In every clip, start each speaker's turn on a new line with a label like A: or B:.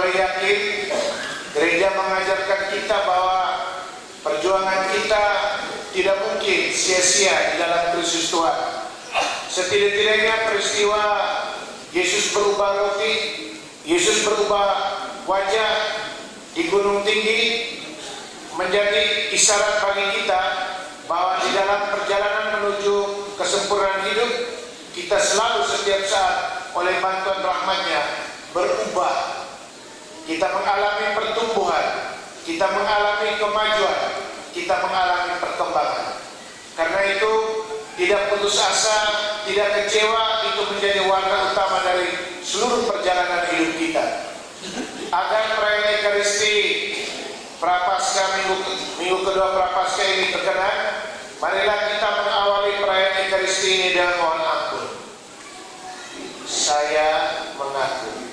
A: boleh yakin gereja mengajarkan kita bahwa perjuangan kita tidak mungkin sia-sia di dalam Kristus Tuhan. Setidak-tidaknya peristiwa Yesus berubah roti, Yesus berubah wajah di gunung tinggi menjadi isyarat bagi kita bahwa di dalam perjalanan menuju kesempurnaan hidup kita selalu setiap saat oleh bantuan rahmat-Nya berubah. Kita mengalami pertumbuhan, kita mengalami kemajuan, kita mengalami perkembangan. Karena itu tidak putus asa, tidak kecewa, itu menjadi warna utama dari seluruh perjalanan hidup kita. Agar perayaan Ekaristi Prapaskah minggu kedua Prapaskah ini berkenan, marilah kita mengawali perayaan Ekaristi ini dengan mohon ampun. Saya mengaku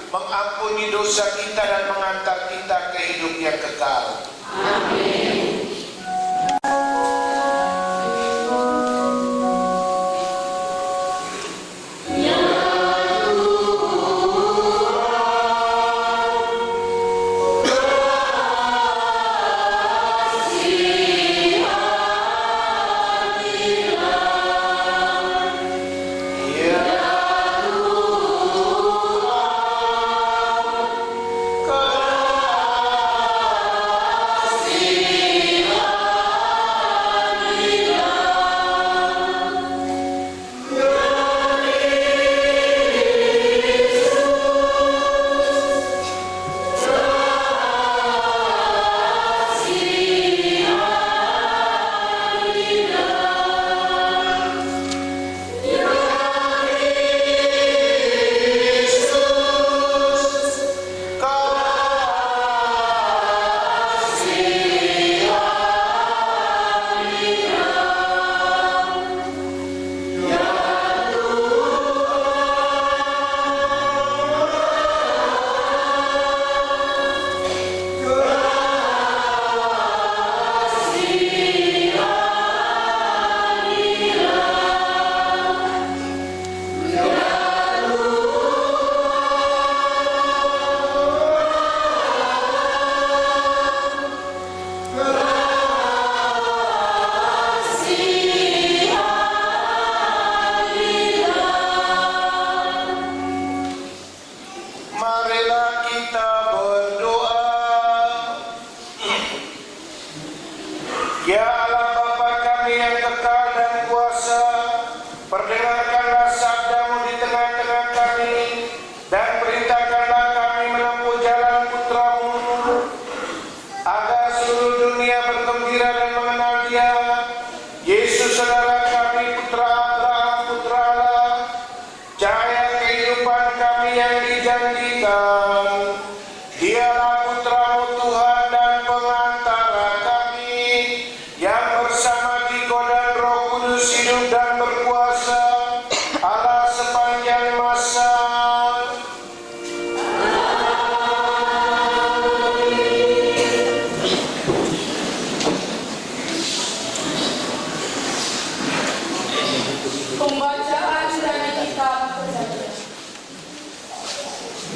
A: mengampuni dosa kita dan mengantar kita ke hidup yang kekal. Amin.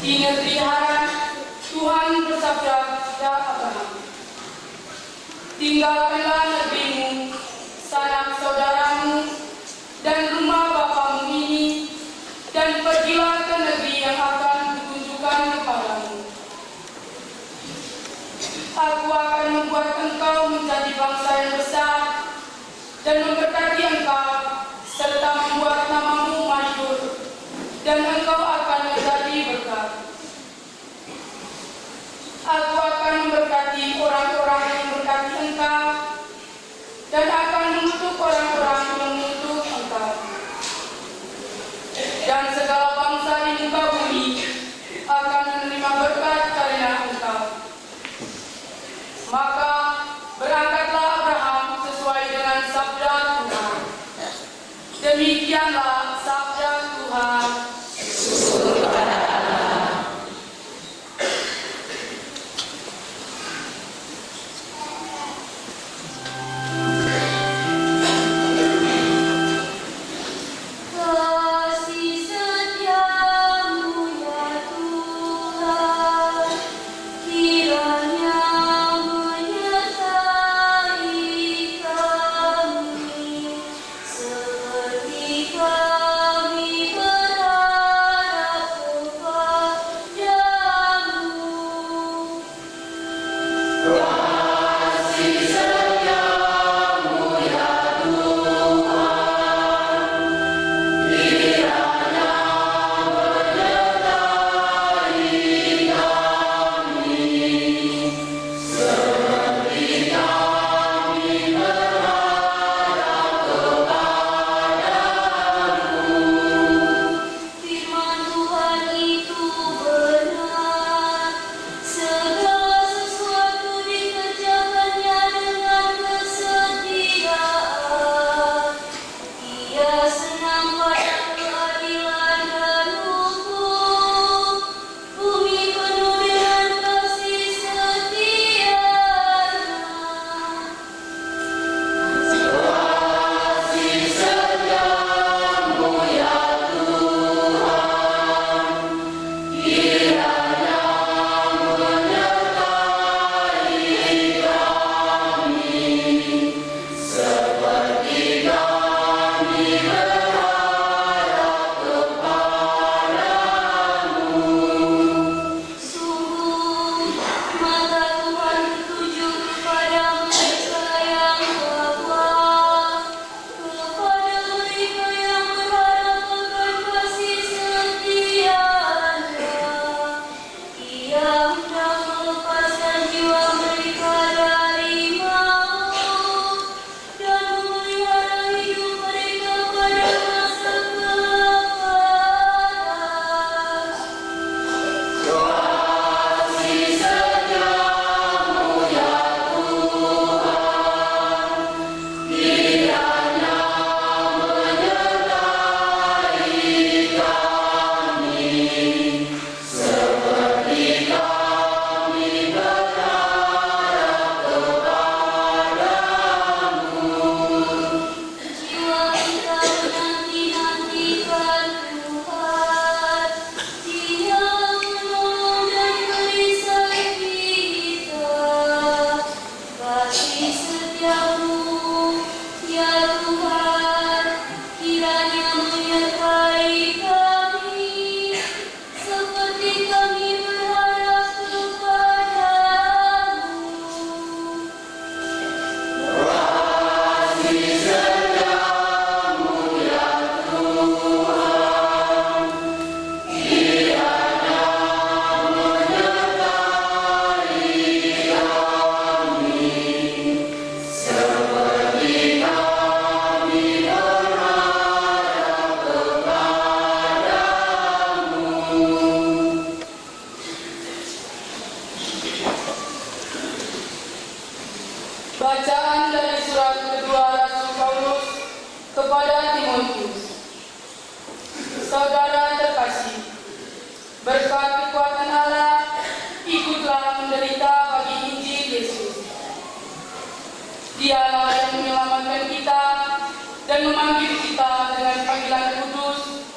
B: Di negeri Haran, Tuhan bersabda kepada Abraham, tinggalkanlah negerimu, sanak saudaramu, dan rumah bapamu ini, dan pergilah ke negeri yang akan kutunjukkan kepadamu. Aku akan membuat engkau menjadi bangsa yang besar, dan memberkati engkau, serta membuat namamu masyhur, dan engkau akan menjadi berkat. Aku akan memberkati orang-orang yang memberkati engkau, Demikianlah sabda Tuhan.
C: Kasih setiamu ya Tuhan, kiranya menyertai kami, seperti kami berharap kepadamu. Kasih setiamu ya Firman Tuhan itu benar, segala sesuatu dikerjakannya dengan kesetiaan. Ia senang pada keadilan dan hukum, bumi penuh dengan kasih setianya. Kasih setiamu ya Sungguh, mata Tuhan tertuju kepada mereka yang tabah, kepada mereka yang berharap akan kasih setianya. Ia hendak melepaskan jiwa mereka dari maut dan memelihara hidup mereka pada masa kelaparan. Kasih setiamu ya Tuhan, kiranya menyertai kami, seperti kami berharap kepadamu. Jiwa kita menanti-nantikan Tuhan, Dia menolong dan merisai kita. Kasih setiamu ya Tuhan, kiranya menyertai kami, seperti kami berharap kepadamu. Kasih setiamu ya Tuhan, kiranya menyertai kami, seperti kami berharap kepadamu.
B: Bacaan dari surat kedua Rasul Paulus kepada Timotius. Saudara terkasih, berkat kekuatan Allah, ikutlah menderita bagi Injil Yesus. Dialah yang menyelamatkan kita dan memanggil kita dengan panggilan kudus,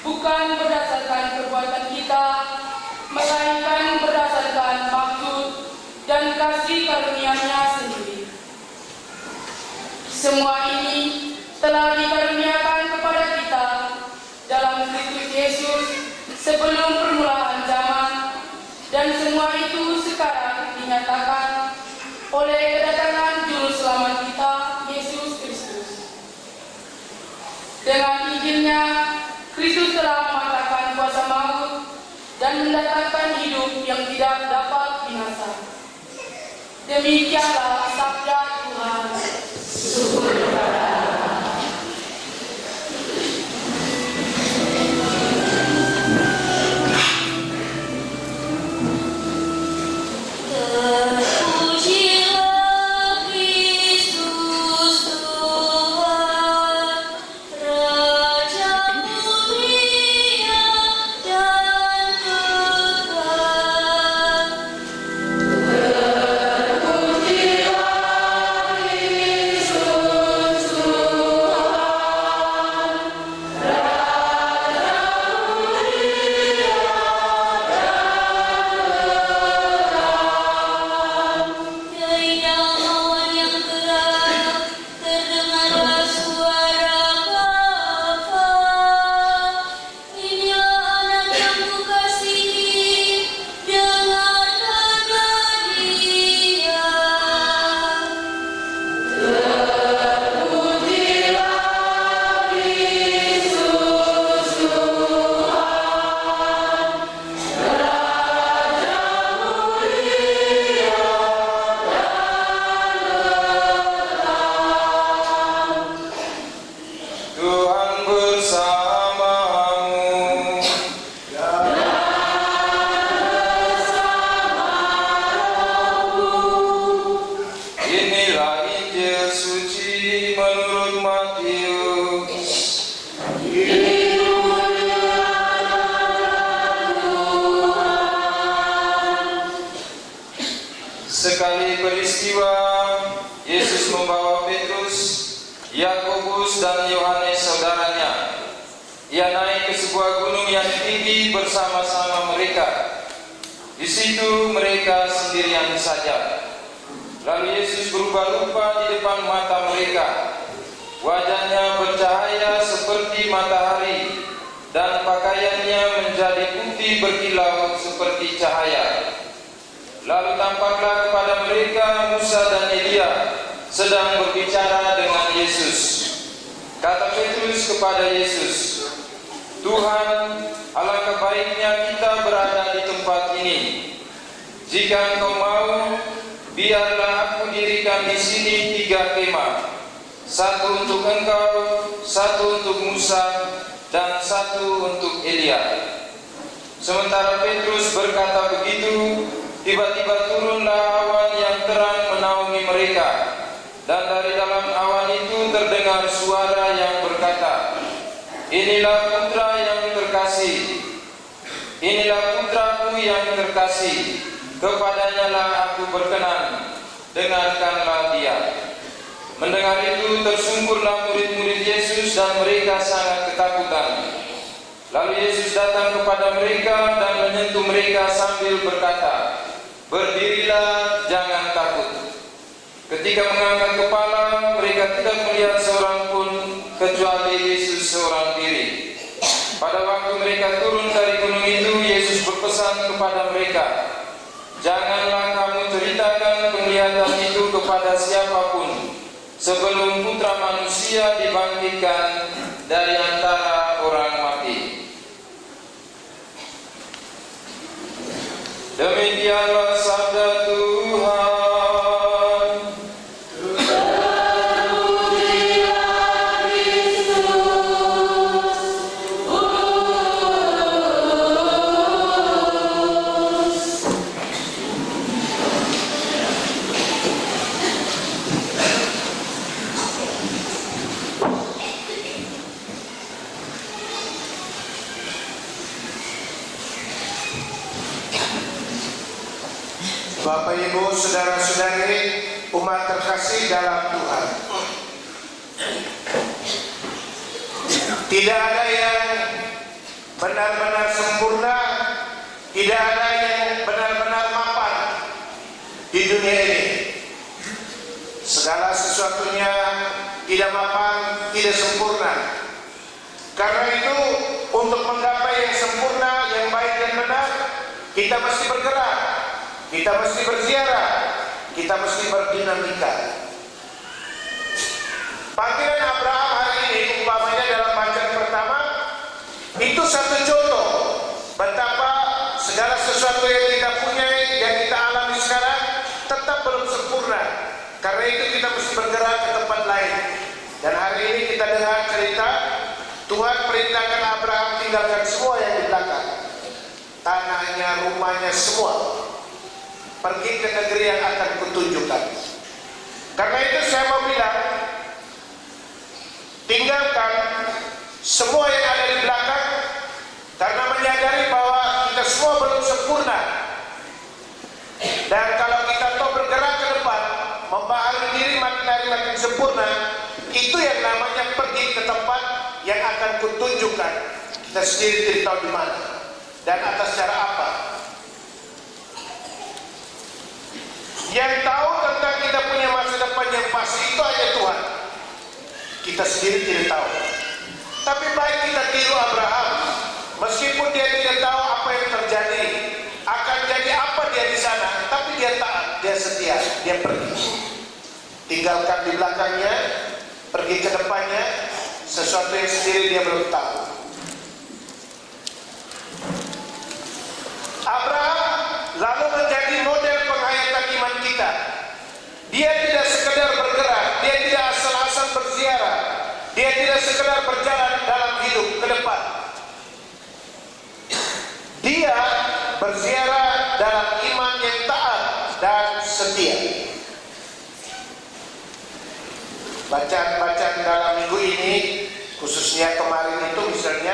B: bukan berdasarkan perbuatan kita, melainkan berdasarkan maksud dan kasih karunia-Nya sendiri. Semua ini telah dikaruniakan kepada kita dalam Kristus Yesus sebelum permulaan zaman, dan semua itu sekarang dinyatakan oleh kedatangan Juru Selamat kita, Yesus Kristus. Dengan Injilnya, Kristus telah mematahkan kuasa maut dan mendatangkan hidup yang tidak dapat binasa. Demikianlah sabda Tuhan. Syukur kepada Allah.
C: Terpujilah Kristus Tuhan,
D: Tuhan bersamamu. Inilah Injil suci menurut Matius. Sekali peristiwa, Yesus membawa Petrus, Yakobus dan Yohanes saudaranya. Ia naik ke sebuah gunung yang tinggi bersama-sama mereka. Di situ mereka sendirian saja. Lalu Yesus berubah rupa di depan mata mereka. Wajahnya bercahaya seperti matahari dan pakaiannya menjadi putih berkilau seperti cahaya. Lalu tampaklah kepada mereka Musa dan Elia sedang berbicara dengan Yesus. Kata Petrus kepada Yesus, "Tuhan, alangkah baiknya kita berada di tempat ini. Jika Engkau mau, biarlah aku dirikan di sini 3 kemah, satu untuk Engkau, satu untuk Musa, dan satu untuk Elia." Sementara Petrus berkata begitu, tiba-tiba turunlah awan yang terang menaungi mereka, dan dari dalam awan itu terdengar suara yang berkata, "Inilah putra yang terkasih, inilah putraku yang terkasih, kepadanya lah aku berkenan, dengarkanlah dia." Mendengar itu tersungkurlah murid-murid Yesus dan mereka sangat ketakutan. Lalu Yesus datang kepada mereka dan menyentuh mereka sambil berkata, "Berdirilah, jangan takut." Ketika mengangkat kepala, mereka tidak melihat seorang pun kecuali Yesus seorang diri. Pada waktu mereka turun dari gunung itu, Yesus berpesan kepada mereka, "Janganlah kamu ceritakan penglihatan itu kepada siapapun sebelum Putra Manusia dibangkitkan dari antara orang mati." Demikianlah sabda Tuhan.
A: Bapak, Ibu, saudara-saudari, umat terkasih dalam Tuhan. Tidak ada yang benar-benar sempurna, tidak ada yang benar-benar mapan di dunia ini. Segala sesuatunya tidak mapan, tidak sempurna. Karena itu, untuk menggapai yang sempurna, yang baik dan benar, kita mesti bergerak. Kita mesti berziarah, kita mesti berdinamika. Panggilan Abraham hari ini, umpamanya dalam bacaan pertama, itu satu contoh betapa segala sesuatu yang kita punya, yang kita alami sekarang, tetap belum sempurna. Karena itu kita mesti bergerak ke tempat lain. Dan hari ini kita dengar cerita, Tuhan perintahkan Abraham tinggalkan semua yang di belakang, tanahnya, rumahnya, semua. Pergi ke negeri yang akan kutunjukkan. Karena itu saya mau bilang, tinggalkan semua yang ada di belakang, karena menyadari bahwa kita semua belum sempurna. Dan kalau kita tahu bergerak ke depan, membaharui diri makin hari makin sempurna, itu yang namanya pergi ke tempat yang akan kutunjukkan. Kita sendiri tidak tahu di mana dan atas cara apa. Yang tahu tentang kita punya masa depan yang pasti itu hanya Tuhan. Kita sendiri tidak tahu. Tapi baik kita tiru Abraham, meskipun dia tidak tahu apa yang terjadi, akan jadi apa dia di sana, tapi dia taat, dia setia, dia pergi. Tinggalkan di belakangnya, pergi ke depannya, sesuatu yang sendiri dia belum tahu. Abraham lalu menjadi model penghayatan iman kita. Dia tidak sekedar bergerak, dia tidak asal-asal berziarah, dia tidak sekedar kita berjalan dalam hidup ke depan. Dia berziarah dalam iman yang taat dan setia. Bacaan-bacaan dalam minggu ini, khususnya kemarin itu misalnya,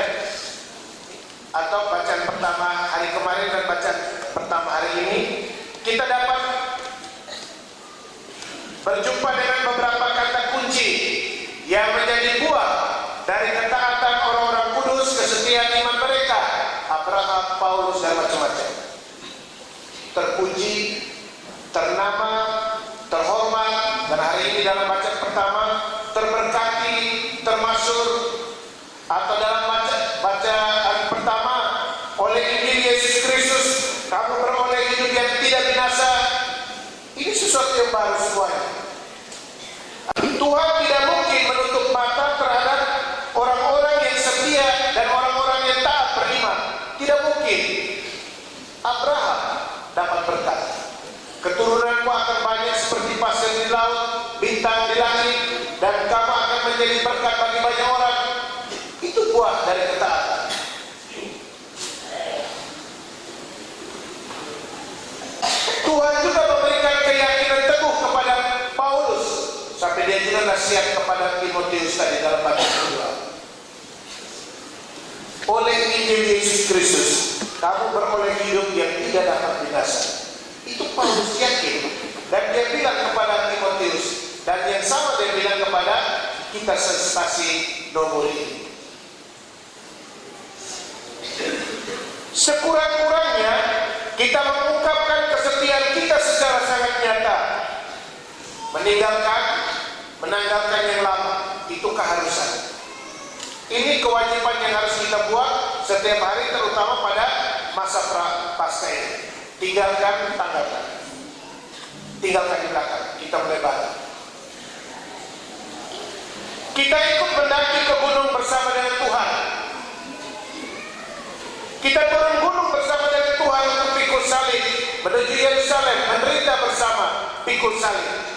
A: atau bacaan pertama hari kemarin dan bacaan pertama hari ini, kita dapat berjumpa dengan beberapa kata kunci yang menjadi buah dari ketaatan orang-orang kudus, kesetiaan iman mereka, Abraham, Paulus, dan macam-macam. Terpuji, ternama, terhormat, dan hari ini dalam bacaan pertama, terberkati, termasuk, atau dalam bacaan pertama, oleh Injil Yesus Kristus, kamu beroleh hidup yang tidak binasa. Ini sesuatu yang baru semuanya. Tuhan tidak mungkin menutup mata terhadap orang-orang yang setia dan orang-orang yang taat beriman. Tidak mungkin. Abraham dapat berkat. Keturunanmu akan banyak seperti pasir di laut, bintang di langit, dan kamu akan menjadi berkat bagi banyak orang. Itu buah dari ketaatan. Tuhan juga memberikan keyakinan teguh kepada Paulus, sampai dia juga nasihat kepada Timotius tadi dalam bacaan kedua. Oleh Injil Yesus Kristus, kamu beroleh hidup yang tidak dapat binasa. Itu Paulus yakin, dan dia bilang kepada Timotius, dan yang sama dia bilang kepada kita sensasi nomor ini. Sekurang-kurangnya kita mengungkapkan kesetiaan kita secara sangat nyata. Menanggalkan yang lama, itu keharusan. Ini kewajiban yang harus kita buat setiap hari, terutama pada masa Paskah ini. Tinggalkan di belakang, kita mulai baru. Kita ikut mendaki ke gunung bersama dengan Tuhan. Kita turun gunung bersama dengan Tuhan untuk pikul salib, menuju Yerusalem, menderita bersama, pikul salib.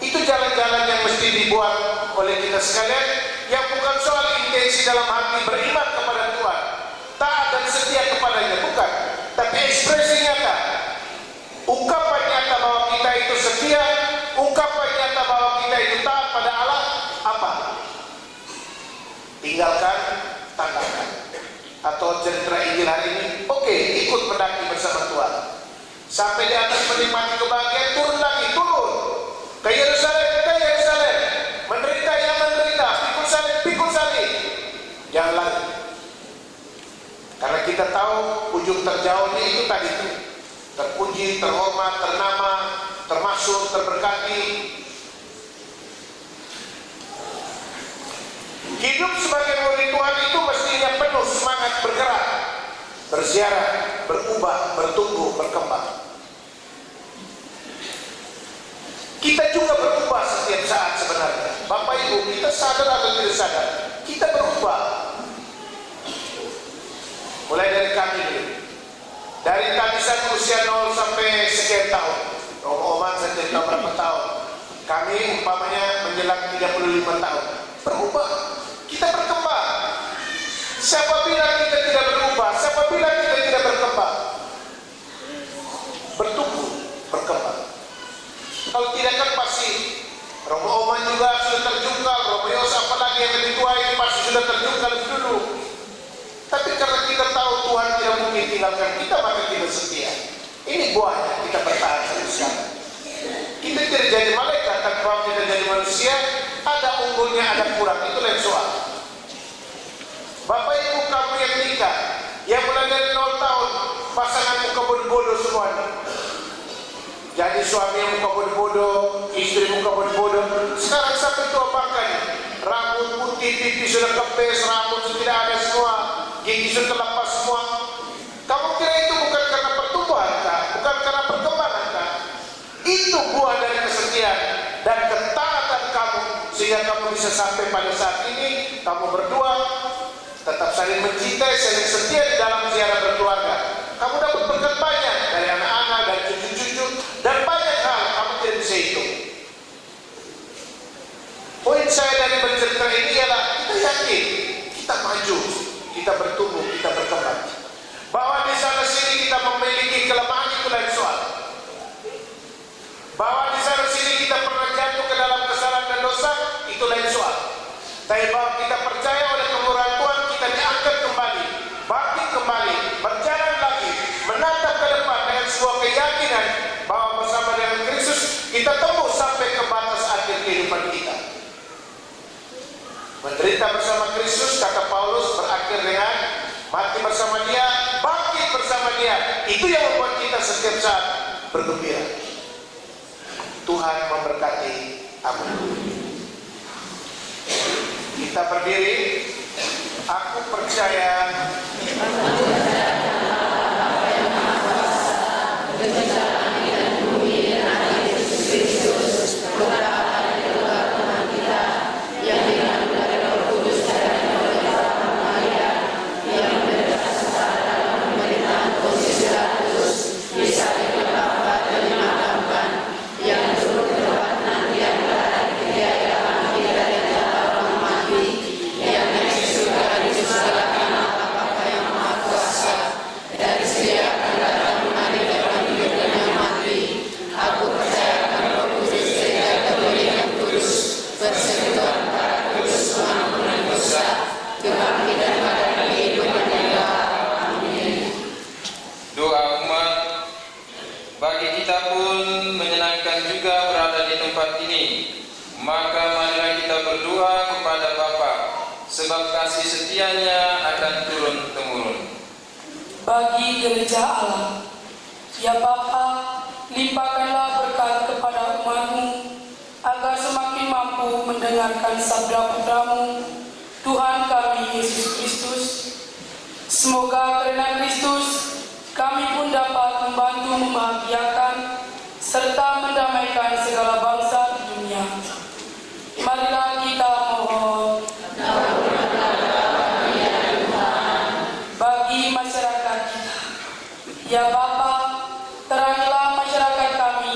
A: Itu jalan-jalan yang mesti dibuat oleh kita sekalian, yang bukan soal intensi dalam hati beriman kepada Tuhan, taat dan setia kepadanya, bukan, tapi ekspresi nyata, ungkapan nyata bahwa kita itu setia, ungkapan nyata bahwa kita itu taat pada Allah. Apa? Tanggalkan. Atau cerita Injil hari ini, oke, ikut mendaki bersama Tuhan. Sampai di atas menikmati kebahagiaan, turun lagi, ke Yerusalem, menderita, pikul salib. Jangan lagi. Karena kita tahu ujung terjauhnya itu tadi itu. Terpuji, terhormat, ternama, termasuk, terberkati. Hidup sebagai murid Tuhan itu mestinya penuh semangat bergerak, berziarah, berubah, bertumbuh, berkembang. Kita juga berubah setiap saat sebenarnya. Bapak Ibu, kita sadar atau tidak sadar, kita berubah. Mulai dari kami dulu. Dari tadisan usia 0 sampai sekian tahun. Om-oman saya tahu berapa tahun. Kami umpamanya menjelang 35 tahun. Berubah. Kita berkembang. Siapa bilang kita tidak berubah? Siapa bilang kita tidak berkembang? Bertumbuh, berkembang. Kalau tidak kan pasti Romo Oman juga sudah terjungkal, Romo Yos apalagi yang lebih tua ini pasti sudah terjungkal dulu. Tapi karena kita tahu Tuhan tidak mungkin tinggalkan kita, maka kita setia. Ini buahnya, kita bertahan sampai sekarang. Kita tidak jadi malaikat, tanpa kita jadi manusia, ada unggulnya, ada kurang, itu lain soal. Bapak Ibu kamu yang nikah, yang mulai dari 0 tahun, pasanganmu kebun bodoh semuanya. Jadi suami yang muka bodoh-bodoh, istri muka bodoh-bodoh. Sekarang sampai tua bangkanya, rambut putih, pipi sudah kempes, rambut sudah tidak ada semua, gigi sudah terlepas semua. Kamu kira itu bukan karena pertumbuhan kah? Bukan karena perkembangan kah? Itu buah dari kesetiaan dan ketaatan kamu, sehingga kamu bisa sampai pada saat ini. Kamu berdua tetap saling mencintai, saling setia di dalam ziarah berkeluarga. Kamu dapat berkat banyak dari anak-anak dan cucu-cucu, dan banyak hal kamu tidak bisa hitung. Poin saya dari bercerita ini ialah Menderita bersama Kristus, kata Paulus, berakhir dengan mati bersama Dia, bangkit bersama Dia. Itu yang membuat kita setiap saat bergembira. Tuhan memberkati. Amin. Kita berdiri. Aku percaya
D: maka marilah kita berdoa kepada Bapa, sebab kasih setianya akan turun-temurun.
B: Bagi gereja Allah, ya Bapa, limpahkanlah berkat kepada umat-Mu, agar semakin mampu mendengarkan sabda Putra-Mu, Tuhan kami Yesus Kristus. Semoga karena Kristus, kami pun dapat membantu membahagiakan serta mendamaikan segala bangsa di dunia. Marilah kita mohon bagi masyarakat kita. Ya Bapa, terangilah masyarakat kami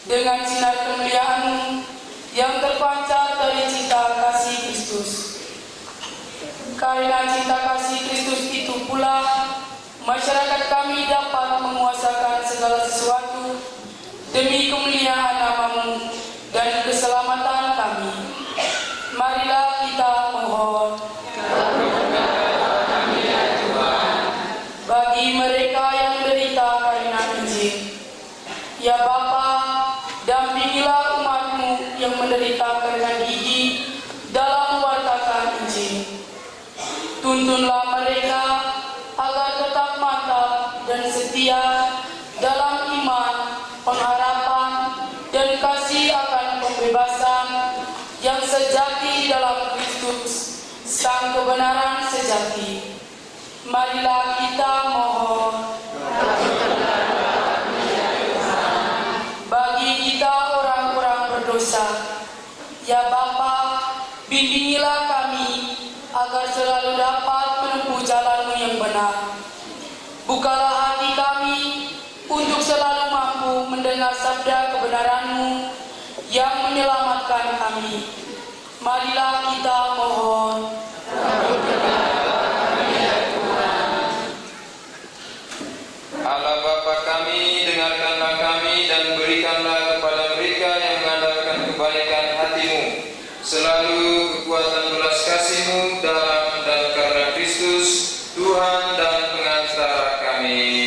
B: dengan sinar kemuliaan-Mu yang terpancar dari cinta kasih Kristus. Karena cinta kasih Kristus itu pula, masyarakat kami dapat menguasakan segala sesuatu demi kemuliaan nama-Mu dan keselamatan kami. Marilah kita mohon bagi mereka yang menderita karena Injil. Ya Bapa, dampingilah umat-Mu yang menderita karena gigi dalam mewartakan Injil. Tuntunlah mereka agar tetap mantap dan setia dalam iman, pengharapan, dan kasih akan pembebasan yang sejati dalam Kristus, Sang kebenaran sejati. Marilah kita mohon bagi kita orang-orang berdosa. Ya Bapa, bimbingilah kami agar selalu dapat menempuh jalan-Mu yang benar. Bukalah hati kami untuk selalu mampu mendengar sabda kebenaran-Mu yang menyelamatkan kami. Marilah kita mohon.
D: Allah Bapa kami, dengarkanlah kami dan berikanlah kepada mereka yang mengandalkan kebaikan hati-Mu selalu kekuatan belas kasih-Mu dalam dan karena Kristus, Tuhan dan pengantara kami.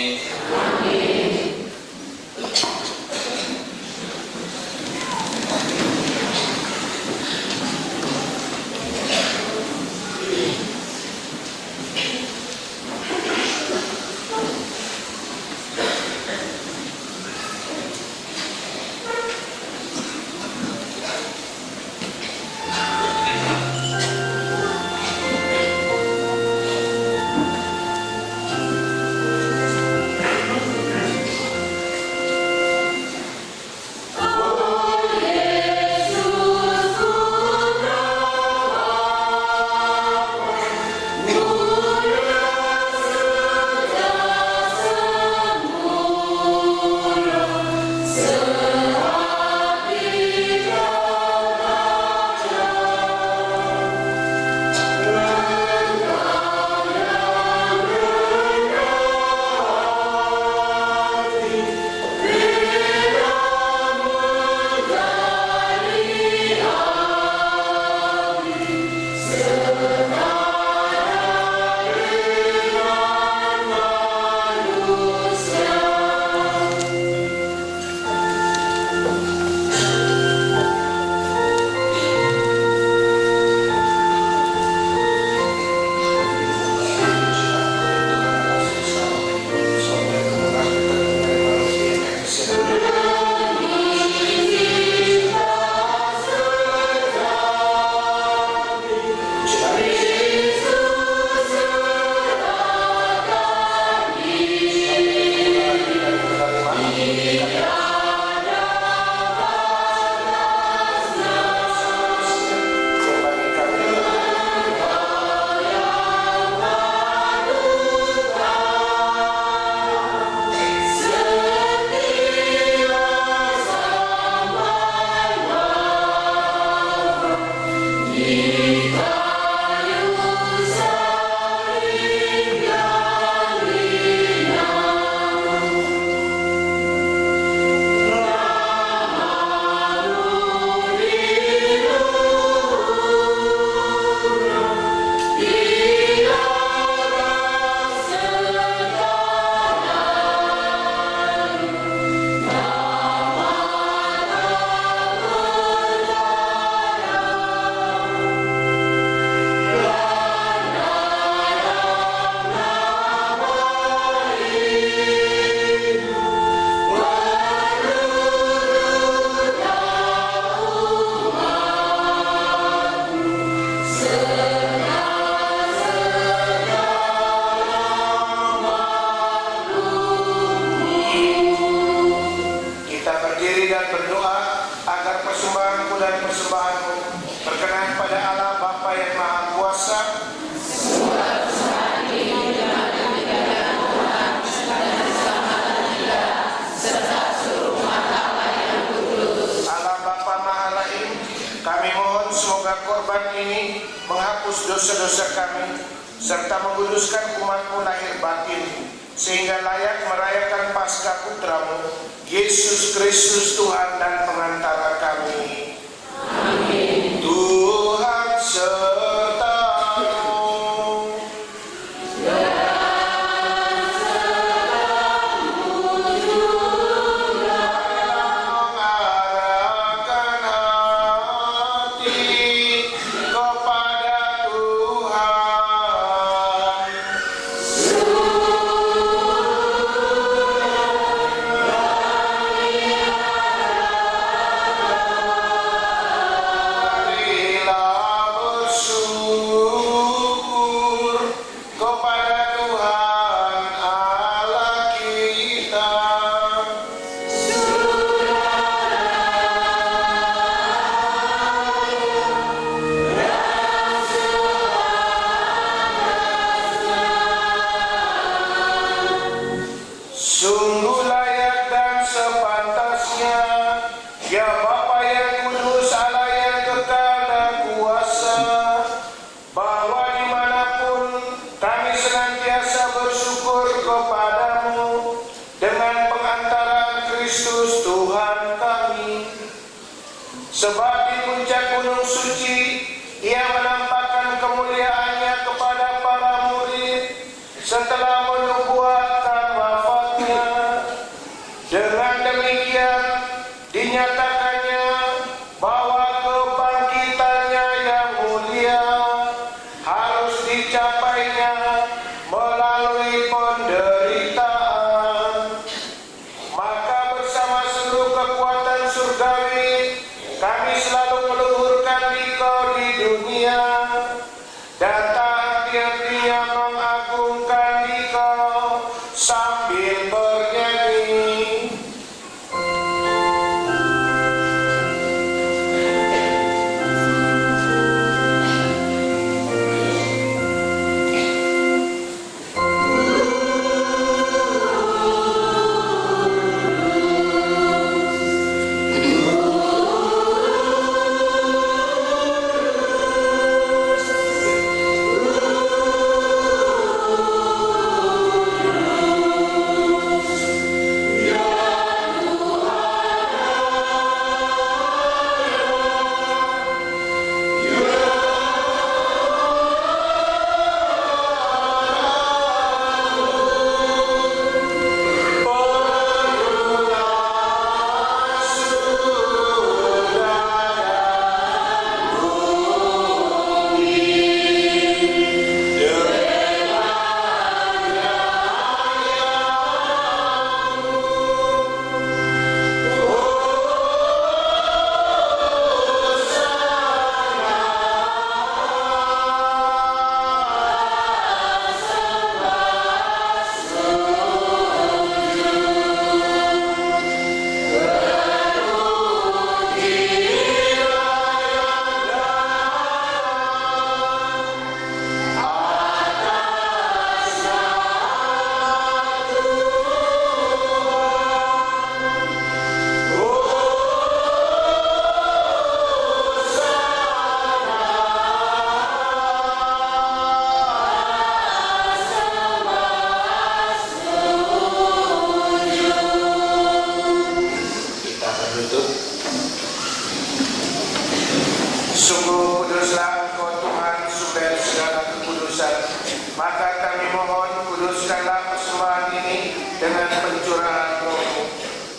A: menghapus dosa-dosa kami, serta menguduskan umat-Mu lahir batin, sehingga layak merayakan Paskah Putra-Mu, Yesus Kristus Tuhan dan pengantara kami.
B: Amin.
A: Tuhan serta-Mu. Mengarahkan hati kepada Tuhan. Marilah bersyukur kepada Tuhan Allah kita. Sungguh layak dan sepantasnya, ya Bapa yang kudus, Allah yang kekal dan kuasa, bahwa dimanapun kami senantiasa bersyukur kepadamu dengan pengantaran Kristus Tuhan kami. Sebab di puncak gunung suci Ia menampakkan kemuliaannya kepada para murid setelah menubuatkan wafatnya. Dengan demikian dinyatakannya bahwa kebangkitannya yang mulia harus dicapainya melalui penderitaan. Maka bersama seluruh kekuatan surgawi kami selalu meluhurkan Dikau di dunia, dan tak henti-hentinya mengagungkan Dikau sambil bernyanyi. Sungguh kuduslah Engkau Tuhan, sumber segala kekudusan. Maka kami mohon, kuduskanlah persembahan ini dengan pencurahan Roh-Mu,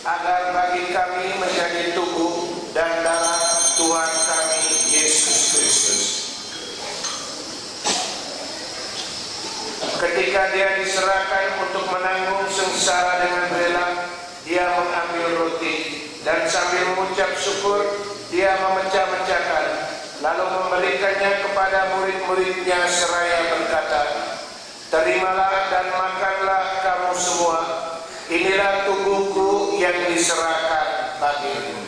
A: agar bagi kami menjadi tubuh dan darah Tuhan kami Yesus Kristus. Ketika Dia diserahkan untuk menanggung sengsara dengan rela, Dia mengambil roti dan sambil mengucap syukur, Dia memecah-mecahkan, lalu memberikannya kepada murid-muridnya seraya berkata, "Terimalah dan makanlah kamu semua, inilah tubuhku yang diserahkan bagimu."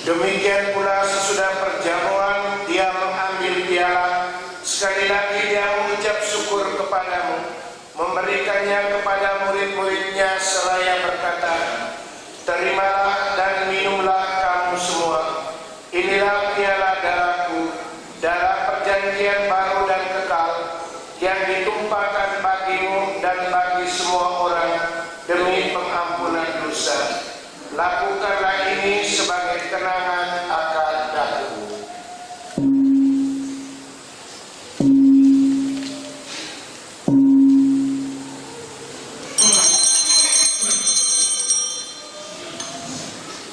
A: Demikian pula sesudah perjamuan Dia mengambil piala, sekali lagi Dia mengucap syukur kepadamu, memberikan menyerahkannya kepada murid-muridnya seraya berkata, "Terimalah dan minumlah kamu semua. Inilah piala darahku, darah perjanjian baru dan kekal, yang ditumpahkan bagimu dan bagi semua orang demi pengampunan dosa. Lakukanlah ini sebagai kenangan akan aku."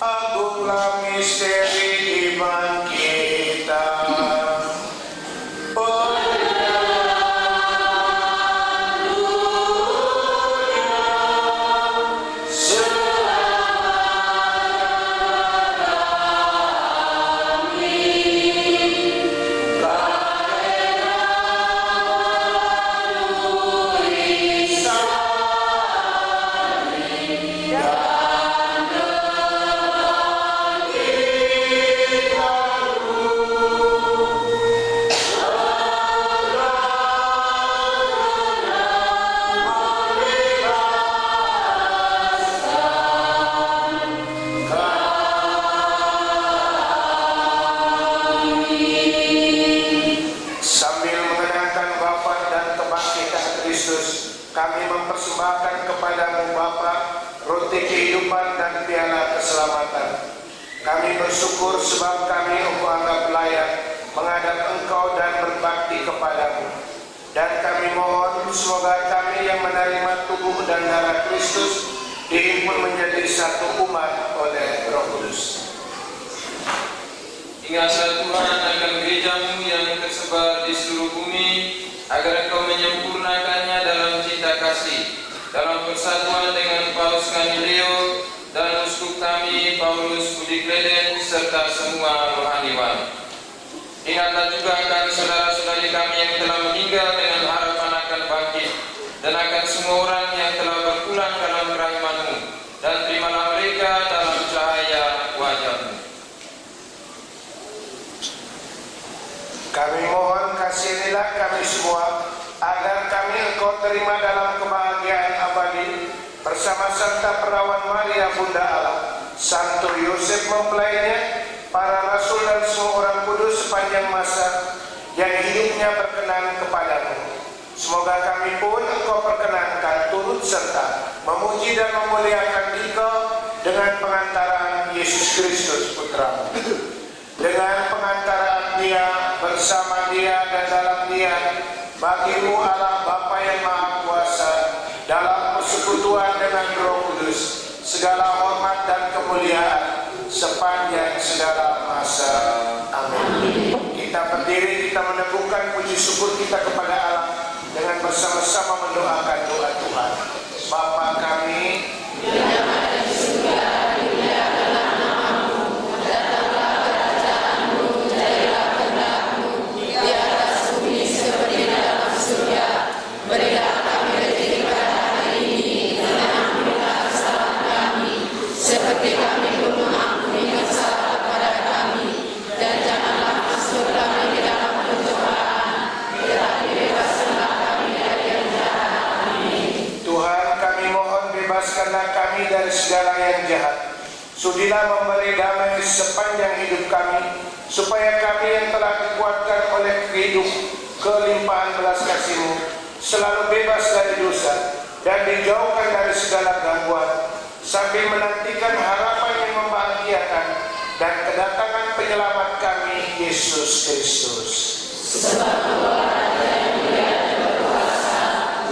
A: Agunglah misteri iman kita. Kami mempersembahkan kepadamu Bapa roti kehidupan dan piala keselamatan. Kami bersyukur sebab kami engkau anggap layak menghadap engkau dan berbakti kepadamu. Dan kami mohon semoga kami yang menerima tubuh dan darah Kristus dihimpun menjadi satu umat oleh Roh Kudus.
D: Ingatlah Tuhan akan gerejamu yang tersebar di seluruh bumi, agar Engkau menyempurnakannya dalam cinta kasih, dalam persatuan dengan Paus kami Leo dan uskup kami Paulus Budi Kleden serta semua rohaniwan. Ingatlah juga akan saudara-saudari kami yang telah meninggal dengan harapan akan bangkit, dan akan semua orang yang telah berpulang dalam kerahiman-Mu, dan terimalah mereka dalam cahaya wajah-Mu.
A: Kami mohon kasihanilah kami semua, agar kami engkau terima dalam kebahagiaan abadi bersama Santa Perawan Maria Bunda Allah, Santo Yosef mempelainya, para rasul dan semua orang kudus sepanjang masa yang hidupnya berkenan kepadamu. Semoga kami pun engkau perkenankan turut serta memuji dan memuliakan Engkau dengan pengantaran Yesus Kristus Putra-Mu. Dengan pengantaran Dia, bersama Dia dan dalam Dia, bagimu Allah Bapa yang Maha Kuasa, dalam persekutuan dengan Roh Kudus, segala hormat dan kemuliaan sepanjang segala masa. Amin. Kita berdiri, kita meneguhkan puji syukur kita kepada Allah dengan bersama-sama mendoakan doa Tuhan. Bapa kami yang ada di surga, dimuliakanlah namamu, datanglah kerajaanmu, jadilah kehendak-Mu di atas bumi seperti di dalam surga. Berilah kami rezeki pada hari ini, dan ampunilah kesalahan kami, seperti kami pun mengampuni kesalahan kepada kami, dan janganlah masuk kami di dalam pencobaan, tetapi bebaskanlah kami dari yang jahat. Amin. Tuhan, kami mohon bebaskanlah kami dari segala yang jahat. Sudilah memberi damai sepanjang hidup kami, supaya kami yang telah dikuatkan oleh hidup kelimpahan belas kasih-Mu selalu bebas dari dosa dan dijauhkan dari segala gangguan, sambil menantikan harapan yang membahagiakan dan kedatangan penyelamat kami, Yesus Kristus. Sebab Engkau Raja yang mulia dan berkuasa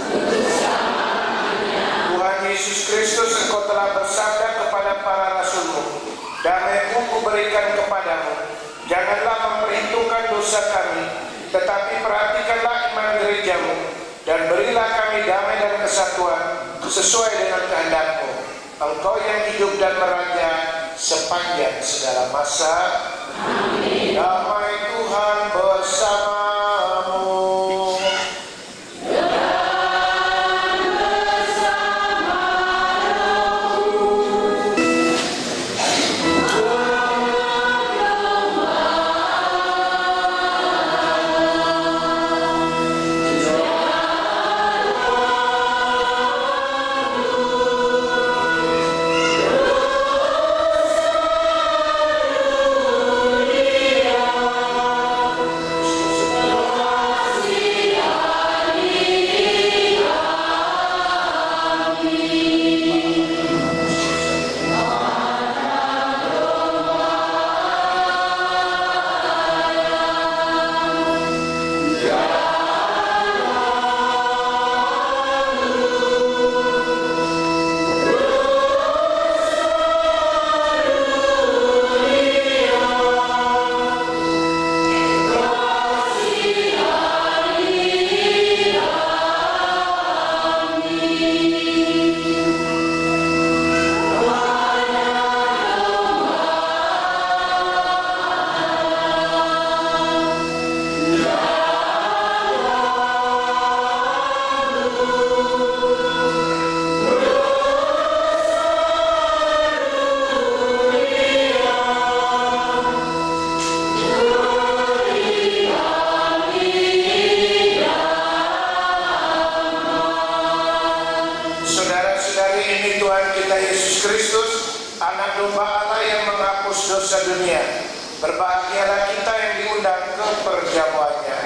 A: untuk selama-lamanya. Tuhan Yesus Kristus, Engkau telah bersabda kepada para rasul-Mu, damai-Ku kuberikan kepadamu. Janganlah memperhitungkan dosa kami, tetapi perhatikanlah iman gereja-Mu, dan berilah kami damai dan kesatuan sesuai dengan kehendak-Mu. Engkau yang hidup dan meraja sepanjang segala masa. Amin. Damai Tuhan bersamamu. hari ini Tuhan kita Yesus Kristus, Anak Domba Allah yang menghapus dosa dunia. Berbahagialah kita yang diundang ke perjamuannya.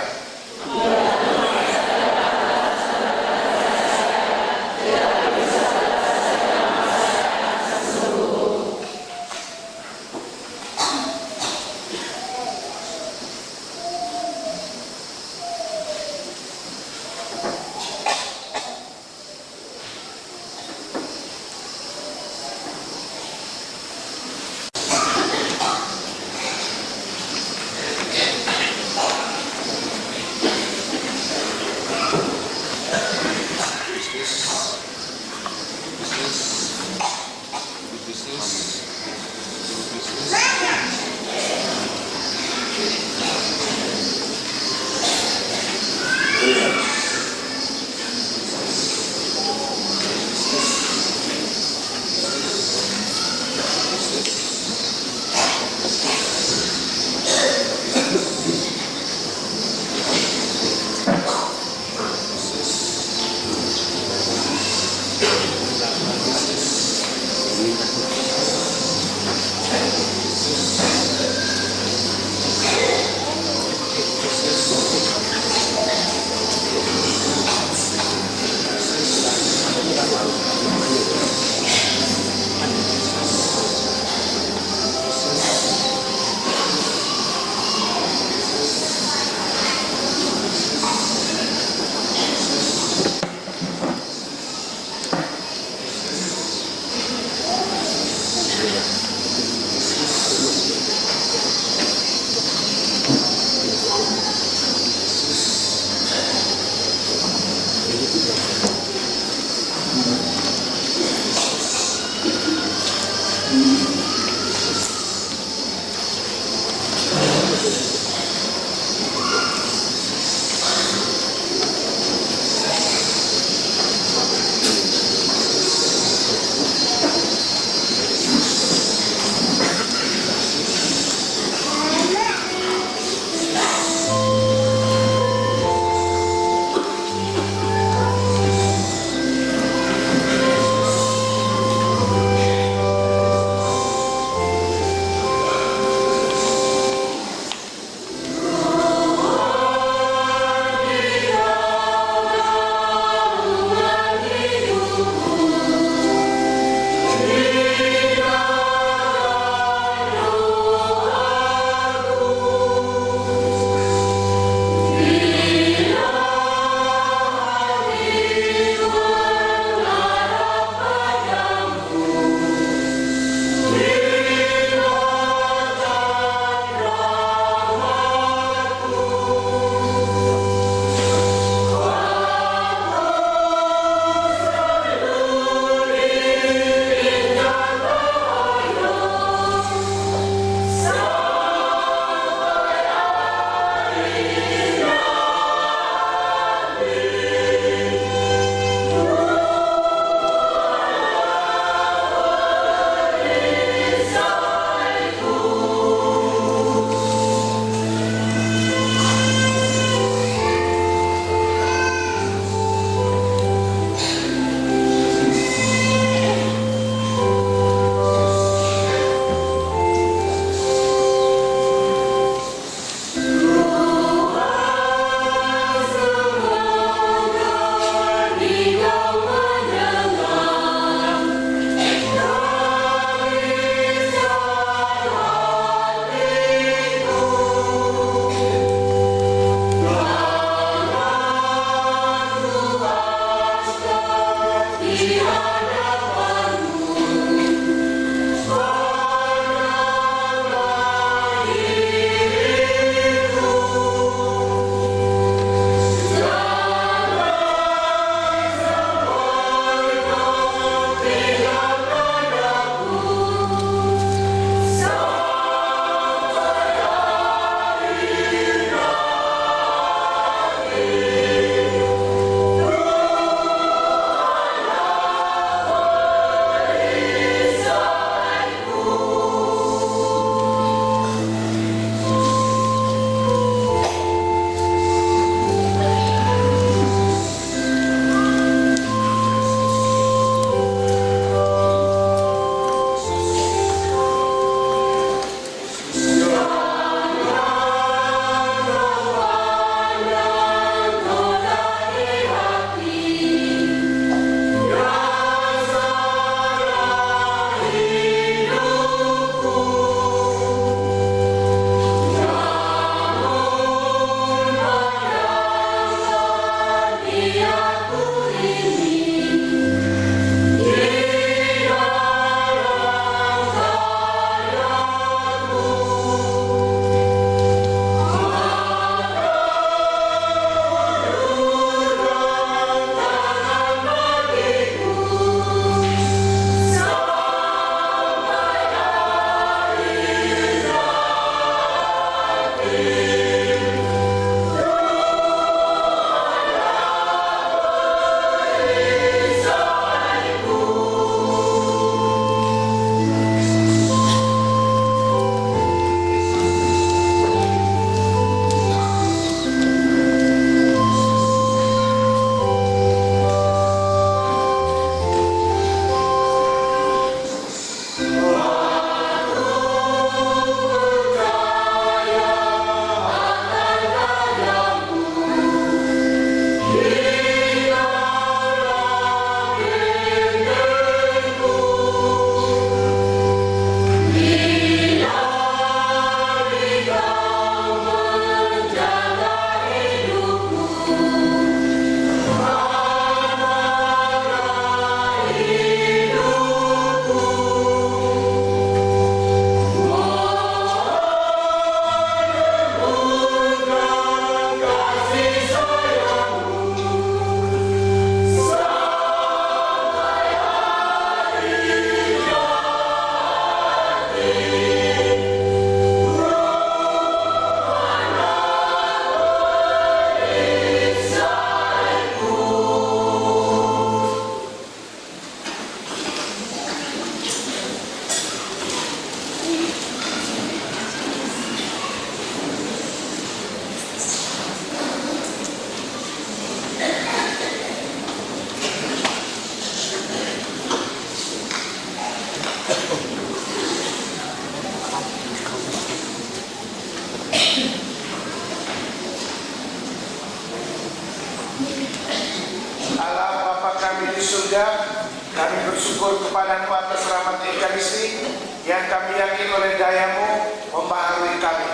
A: surga, kami bersyukur kepadamu atas rahmat Ekaristi yang kami yakin oleh dayamu membaharui kami.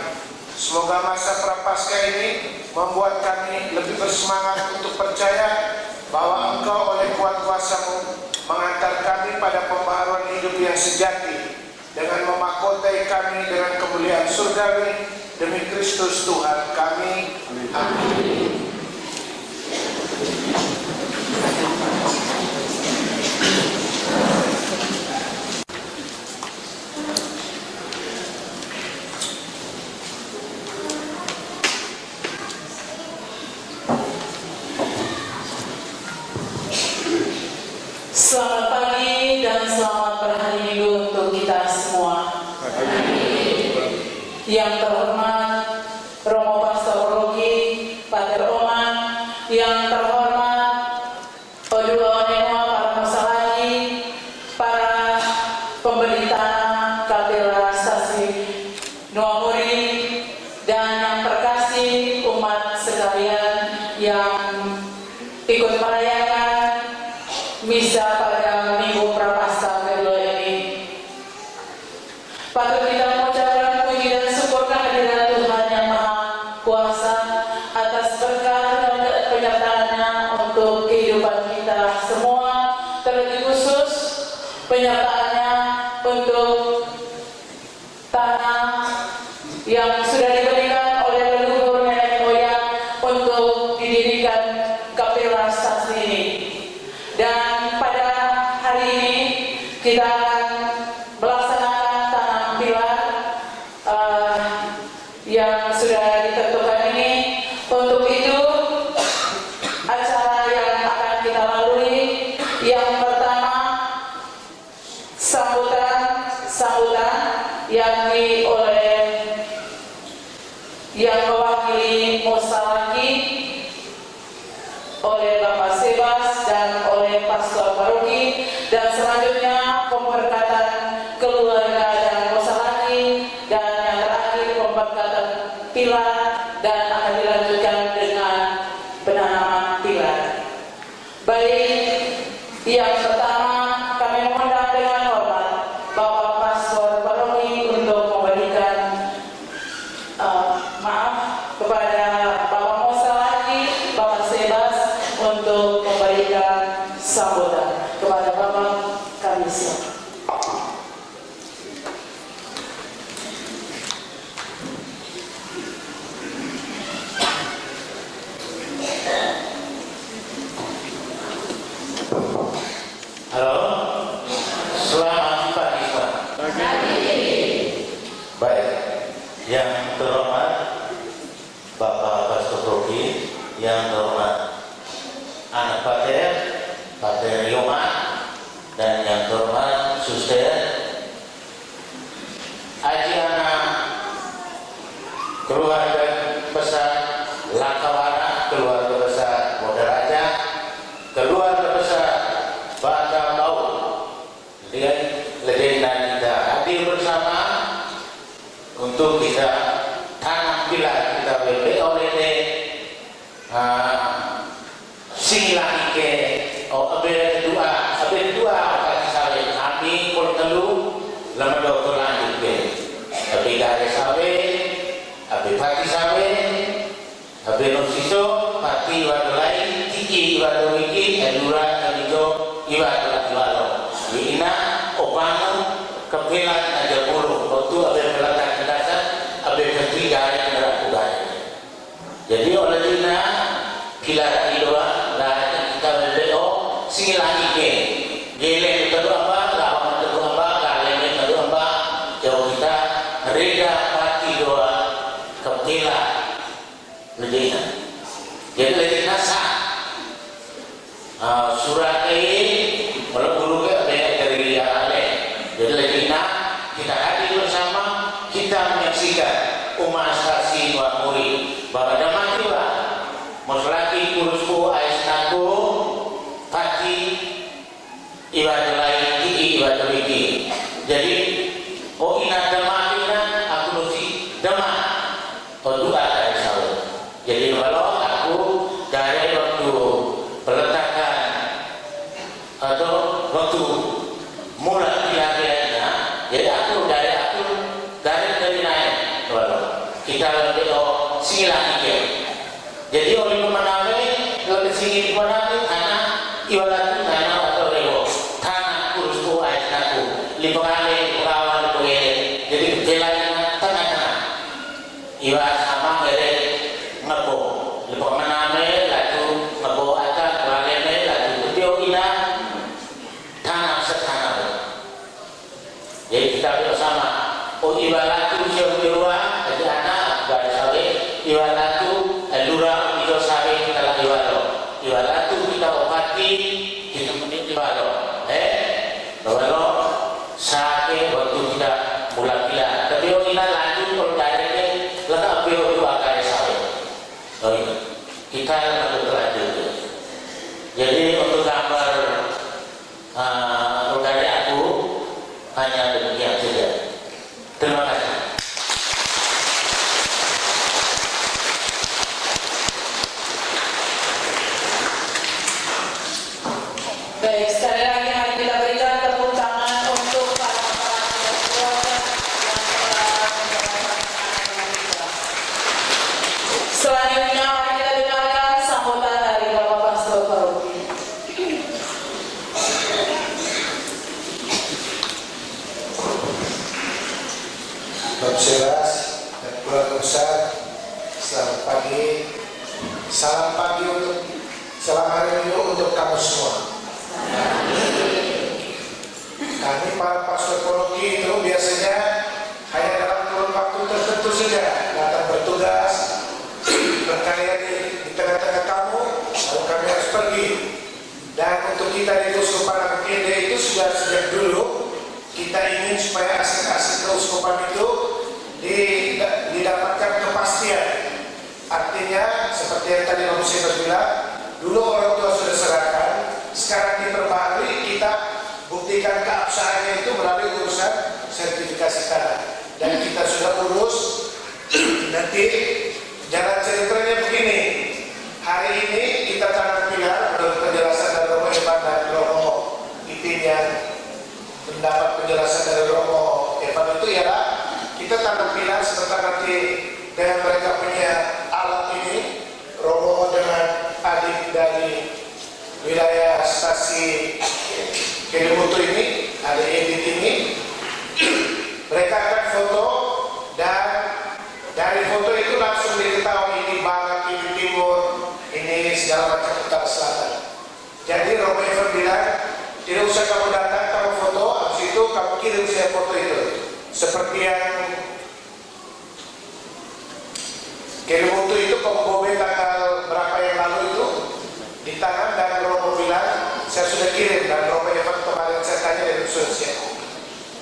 A: Semoga masa Prapaskah ini membuat kami lebih bersemangat untuk percaya bahwa Engkau oleh kuat kuasa-Mu mengantar kami pada pembaharuan hidup yang sejati dengan memahkotai kami dengan kemuliaan surgawi demi Kristus Tuhan kami. Amin.
E: Selamat pagi dan selamat berhari Minggu untuk kita semua. Yang terhormat Romo Pastor Rogi, Pater Oman, yang terhormat Odua Onema, para musalagi, para pemberita Kapela Stasi Nuamuri, dan yang terkasih umat sekalian yang ikut merayakan misa pada Minggu Prapaskah kedua ini. Patut kita mengucapkan puji dan syukur kehadiran Tuhan yang Maha Kuasa atas berkat dan penyertaan-Nya untuk kehidupan kita semua, terlebih khusus penyertaan-Nya untuk tanah yang sudah diberikan oleh leluhur nenek moyang untuk didirikan Kapela Stasi ini. Dan pada hari ini kita akan melaksanakan tanam pilar yang sudah ditentukan ini. Untuk itu acara yang akan kita lalui, yang pertama sambutan yakni oleh yang mewakili musalaki oleh Bapak Sebas dan oleh Pastor Paroki, dan selanjutnya pemberkatan keluarga dan musalaki, dan yang terakhir pemberkatan pilar, dan akan dilanjutkan dengan penanaman pilar. Baik, yang pertama kami mengundang dengan hormat Bapak Pastor Paroki untuk memberikan maaf kepada Bapak musalaki, Bapak Sebas, untuk memberikan sambutan kepada Bapak kami siap.
F: Halo, selamat pagi Pak. Baik, yang terhormat Bapak Pastor Rogi, yang terhormat anak Pater Yoma, dan yang terhormat Suster Aji anak keluarga besar Lakawara, keluarga besar Moderaja, keluarga besar Bata Bau, dengan legenda kita hadir bersama untuk kita tanam pilar kita oleh singlang ke abel dua kali sawe kami kortelu lama dokter lanjut ke tapi dari sawe abe pati sawe abe nosiso pati wadolai tiki wadoliki edura kalijo iwadolaki ina opanu kepilan aja bulu waktu abe pelatan dasar abe pati dari kendaraan. Jadi oleh dina pilar idoa singilangi ke geleng itu apa lawan itu apa galeng itu apa jauh kita reda pati doa kepila legenda. Jadi legenda sah surat ini kalau guru ke dari dia ale. Jadi legenda kita hadir bersama, kita menyaksikan umat stasi Nuamuri bahwa dalam juga muslaki kurusku aisnaku pati ibadah lain ibadah ini. Jadi ina dama ina aku nusi dama kedua dari saya. Jadi kalau aku dari waktu peletakan atau waktu mulai kira-kiranya, jadi aku dari naik, kita lebih singilan ini. Jadi oleh pemenangnya lebih singin pemenang anak ibarat anak atau rewo tanah kurusku aisnaku lipengale kawan begini. Jadi jalannya tanah ibarat sama mere ngebo lipengane lalu ngebo atas balene lalu video ina tanah setanah. Jadi kita bersama ibarat itu siapa di luar jadi anak gak sawe ibarat itu lurah itu sawe kita lagi ibarat itu kita obati kita menit ibarat bahwa sakit waktu kita mulai gila tapi kita lanjut kalau directnya lengkap bio dua kali sawe kita lanjut jadi untuk gambar dari aku hanya demikian saja. Terima kasih.
E: Baik, sekali lagi mari kita berikan tepuk tangan untuk para peran keluarga yang telah menjalankan anak kita. Selanjutnya mari kita dengarkan sambutan dari Bapak Pastor Paroki.
A: Bapak Sebas dan keluarga besar, selamat pagi. Salam pagi salam hari minggu untuk kamu semua. Kami para pastor paroki itu biasanya hanya dalam kurun waktu tertentu saja datang bertugas, berkarya di tengah-tengah kamu, lalu kami harus pergi. Dan untuk kita di Keuskupan Kende itu sudah sejak dulu kita ingin supaya aset-aset keuskupan itu didapatkan kepastian. Artinya seperti yang tadi Bapak Sebas bilang, dulu orang tua sudah serahkan, sekarang diperbaharui, kita buktikan keabsahannya itu melalui urusan sertifikasi tanah. Dan kita sudah urus. Nanti jalan ceritanya begini. Hari ini kita tanam pilar menurut penjelasan dari Romo Evan dan Romo Ipinyan. Mendapat penjelasan dari Romo Evan itu ialah kita tanam pilar sebentar nanti dengan mereka punya alat ini, Romo dengan adik dari wilayah stasi Kelimutu ini, ada edit ini, mereka akan foto dan dari foto itu langsung diketahui ini barat, ini timur, ini segala macam utara selatan. Jadi Romo Evan bilang, tidak usah kamu datang, kamu foto, habis itu kamu kirim saya foto itu. Seperti yang Kelimutu itu Kombobe tanggal berapa yang lalu itu di tangan dan Romo bilang saya sudah kirim dan Romo Evan kemarin saya tanya dari sosial.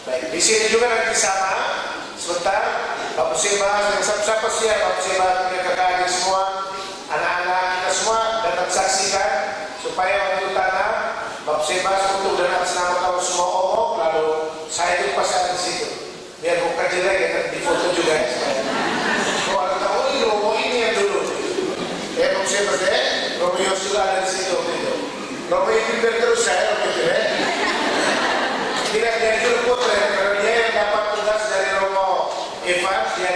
A: Baik, di sini juga nanti sama. Sebentar, Bapak Sebas dan siapa sih ya Bapak Sebas punya kakak adik semua, anak-anak kita semua datang saksikan supaya waktu tanah Bapak Sebas untuk dengan senama kamu semua omong, lalu saya itu pas ada di situ. Biar bukan jelek ya, di foto juga ya. Oh, ada tahu ini Romo ini yang dulu. Bapak Sebas Romo Yosua ada di situ gitu. Romo itu terus saya Romo itu tidak jadi juru putra karena dia yang dapat tugas dari Romo Evan, dia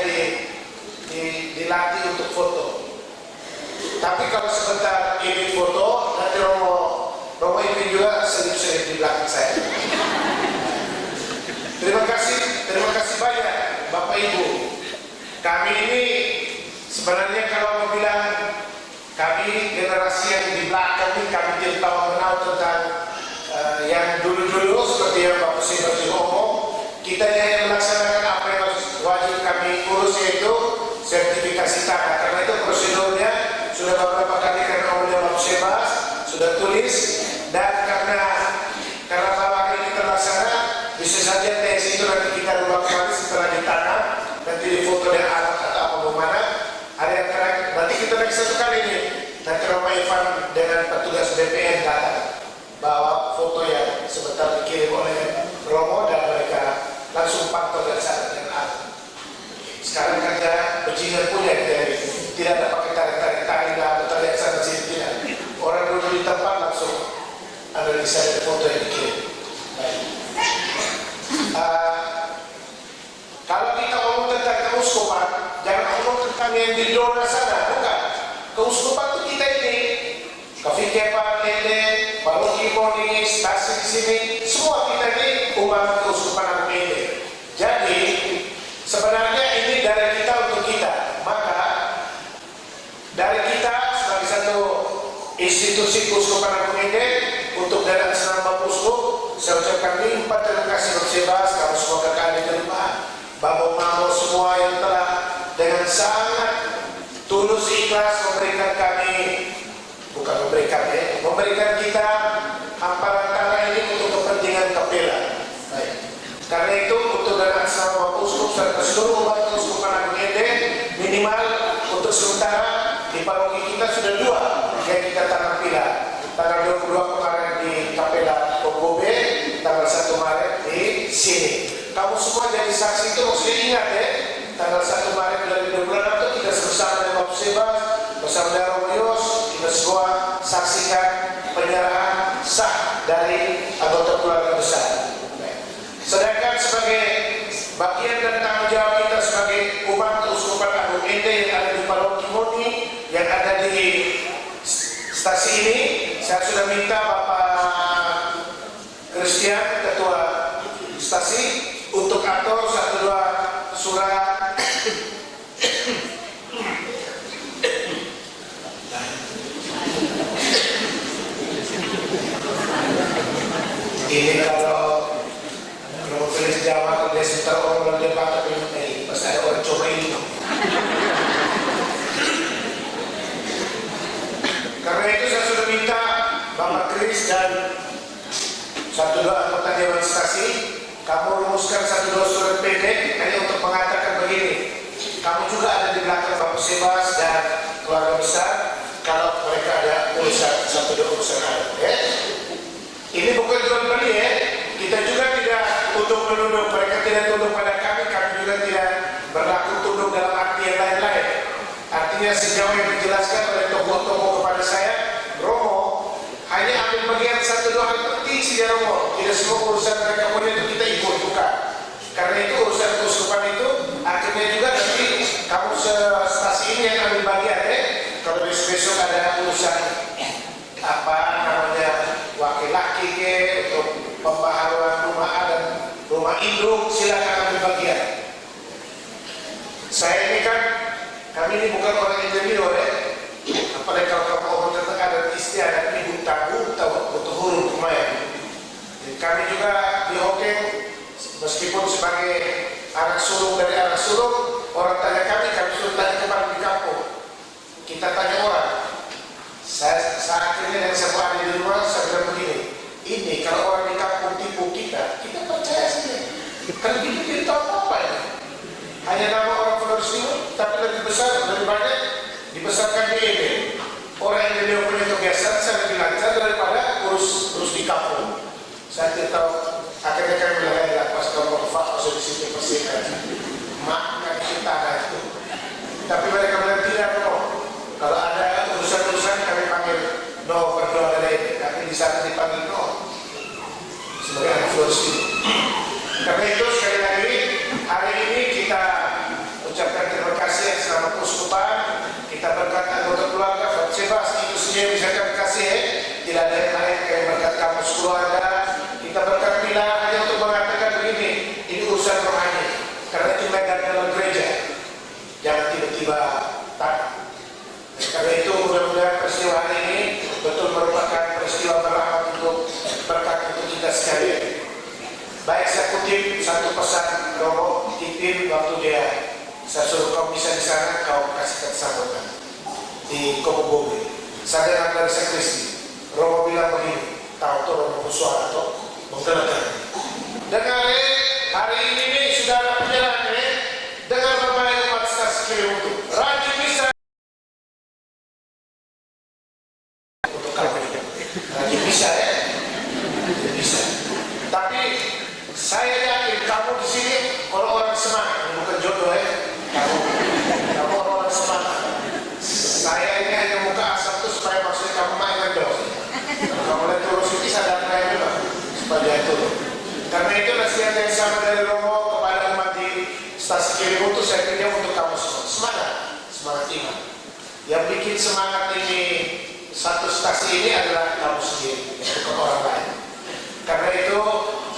A: dilatih untuk foto. Tapi kalau sebentar ini foto, nanti Romo ini juga selip-selip di belakang saya. Terima kasih banyak Bapak Ibu. Kami ini sebenarnya kalau mau bilang kami generasi yang di belakang ini kami tidak tahu mengenal tentang yang dulu-dulu seperti yang Bapak Sebas ngomong, kita yang melaksanakan apa yang wajib kami urus yaitu sertifikasi tanah. Karena itu prosedurnya sudah beberapa kali karena oleh Bapak Sebas sudah tulis dan karena bahwa ini terlaksana bisa saja tes itu nanti kita rubah kembali setelah ditanam nanti difoto dengan alat atau apa bagaimana ada yang terakhir nanti kita lagi satu kali ini nanti Romo Evan dengan petugas BPN datang bawa foto yang sebentar dikirim oleh Romo dan mereka langsung pantau dari sana dengan alat. Sekarang kerja bajingan punya dari tidak ada pakai tarik-tarik lah atau tarik sana sini tidak. Orang duduk di tempat langsung analisa foto ini. sini, semua kita ini umat keuskupan Agung Ende. Jadi sebenarnya ini dari kita untuk kita. Maka dari kita sebagai satu institusi keuskupan Agung Ende untuk daerah Senam Bapusku, saya ucapkan limpah terima kasih bersebas kamu semua kakak di rumah, bapak mamo semua yang telah dengan sangat tulus ikhlas memberikan memberikan kita hamparan tanah ini untuk kepentingan kapela. Baik. Karena itu untuk daerah Senam Bapusku serta seluruh umat keuskupan Agung Ende, minimal untuk sementara di paroki kita sudah 2 yang kita tanam pilah. Tanggal 22 kemarin di Kapela Pogbobe, tanggal 1 Maret di sini. Kamu semua jadi saksi itu, maksudnya ingat ya, tanggal 1 Maret 2026 kita bersama dengan Bapak Sebas, bersama dengan Romios, kita semua saksikan penyerahan sah dari anggota keluarga besar. Sedangkan sebagai bagian dan tanggung jawab kita sebagai umat keuskupan Agung Ende yang ada di Paroki Moni, yang ada di stasi ini, saya sudah minta Bapak Christian, Ketua Stasi, untuk atur 1-2 surat ini kalau tulis Jawa ke desa orang debat tapi pas ada orang coba ini. Karena itu saya sudah minta Bapak Kris dan 1-2 anggota Dewan Stasi, kamu rumuskan 1-2 surat pendek hanya untuk mengatakan begini. Kamu juga ada di belakang Bapak Sebas dan keluarga besar kalau mereka ada urusan 1-2 urusan ya. Ini bukan jual beli ya. Kita juga tidak tunduk menunduk, mereka tidak tunduk pada kami juga tidak berlaku tunduk dalam arti yang lain-lain. Artinya sejauh yang dijelaskan oleh tokoh-tokoh kepada saya, Romo hanya ambil bagian 1-2 hal penting saja Romo. Tidak semua urusan mereka punya itu kita ikut, bukan. Karena itu urusan keuskupan itu akhirnya juga nanti kamu stasi ini yang ambil bagian ya. Kalau besok ada urusan apa namanya wakil laki ke untuk pembaharuan rumah dan rumah induk, silakan ambil bagian. Saya ini kan, kami ini bukan orang Indonesia ya. Apalagi kalau kamu orang tetap ada istiadat ini butuh huruf lumayan. Kami juga di Hokeng, meskipun sebagai anak sulung dari anak sulung, orang tanya kami suruh tanya kembali di kampung. Kita tanya orang. Saya akhirnya yang saya buat di rumah, saya bilang begini, ini kalau orang di kampung tipu kita percaya saja. Karena kita tidak tahu apa ini. Hanya nama orang Flores tapi lebih besar, lebih banyak dibesarkan di Ede. Orang yang dia punya kebiasaan saya lebih lancar daripada urus di kampung. Saya tidak tahu. Akhirnya kami bilang ya pas kamu fakta di sini bersihkan. Makna kita itu. Tapi mereka bilang tidak no. Kalau ada urusan-urusan kami panggil no berdoa dari tapi di sana dipanggil no sebagai anak Flores. Karena itu sekali lagi hari ini kita ucapkan terima kasih yang selama keuskupan kita berkat anggota keluarga Bapak Sebas itu sendiri bisa kami kasih tidak ada yang lain kayak berkat kamu keluarga kita berkat bila hanya untuk mengatakan begini ini urusan rohani karena itu medan dalam gereja jangan tiba-tiba tak. Karena itu mudah-mudahan peristiwa hari ini betul merupakan peristiwa berahmat untuk berkat untuk kita sekalian. Baik saya kutip satu pesan Romo titip waktu dia saya suruh kau bisa di sana kau kasihkan sambutan di Kobobobe. Saya dengar dari Sekristi Romo bilang begini, tahu tuh Romo suara tuh menggerakkan. Dengar hari ini nih sudah ada penjelasan dengar Bapak umat stasi kiri untuk rajin bisa. Rajin bisa ya, bisa. Tapi saya yakin kamu di sini kalau orang semangat, bukan jodoh ya. Kamu orang semangat. Saya ini hanya muka asap tuh supaya maksudnya kamu main dong. Kalau kamu lihat terus ini sadar saya juga supaya itu. Karena itu nasihat yang sama dari Romo kepada umat di stasi kiri itu saya pikir untuk kamu semua. Semangat iman. Yang bikin semangat ini satu stasi ini adalah kamu sendiri, bukan orang lain. Karena itu itu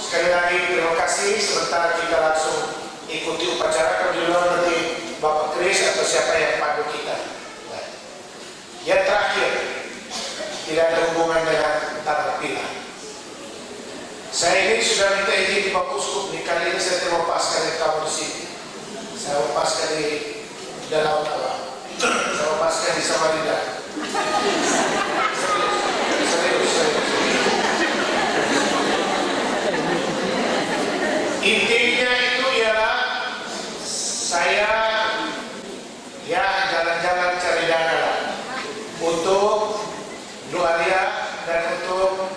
A: sekali lagi terima kasih. Sebentar kita langsung ikuti upacara. Kalau di luar nanti Bapak Kris atau siapa yang pandu kita. Yang terakhir, tidak ada hubungan dengan tanah pilah. Saya ini sudah minta izin di Bapak Uskup. Kali ini saya terima paskan kamu di sini. Saya lepaskan di Danau Tawa. Saya lepaskan di Samarinda. Serius. Intinya itu ialah saya ya jalan-jalan cari dana lah untuk Luaria dan untuk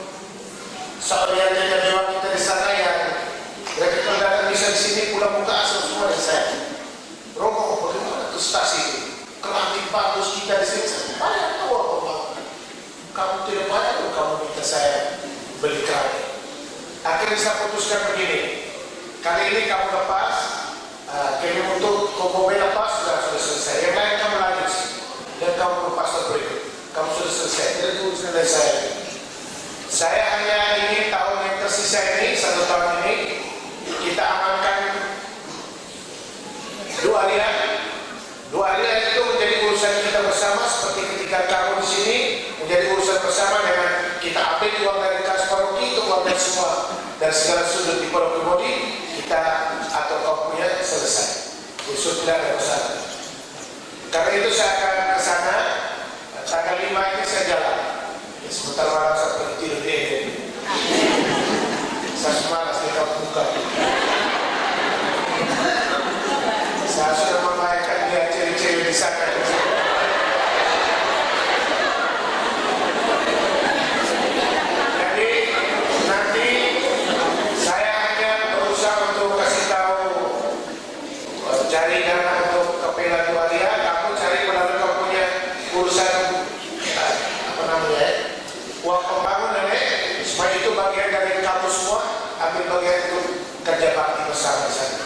A: saudara-saudara yang memang kita di sana yang mereka kalau datang bisa di sini pulang muka asal semua dari saya. Rokok bagaimana ke stasi keramik bagus kita di sini. Banyak tahu apa mau. Kamu tidak banyak loh kamu minta saya beli keramik. Akhirnya saya putuskan begini. Kali ini kamu lepas, kini untuk kompomen lepas sudah selesai. Yang lain kamu lanjut sih. Dan kamu lepas berikut. Kamu sudah selesai. Tidak tunggu selesai saya. Saya hanya ingin tahun yang tersisa ini, 1 tahun ini, kita amankan 2 aliran. 2 aliran itu menjadi urusan kita bersama, seperti ketika kamu di sini menjadi urusan bersama dengan kita ambil uang dari kas paroki itu uang dari semua dari segala sudut di Paroki Modi kita atau kau punya selesai. Besok tidak ada masalah. Karena itu saya akan ke sana tanggal 5 ini saya jalan. Sebentar malam saya pergi tidur di Eden. Saya semalas di kampung buka. Saya sudah membayangkan dia cewek-cewek di sana. Jadi nanti saya hanya berusaha untuk kasih tahu cari dana untuk Kapela Luaria. Kamu cari melalui kamu punya urusan apa namanya uang pembangunan supaya itu bagian dari kamu semua ambil bagian itu kerja bakti bersama sana.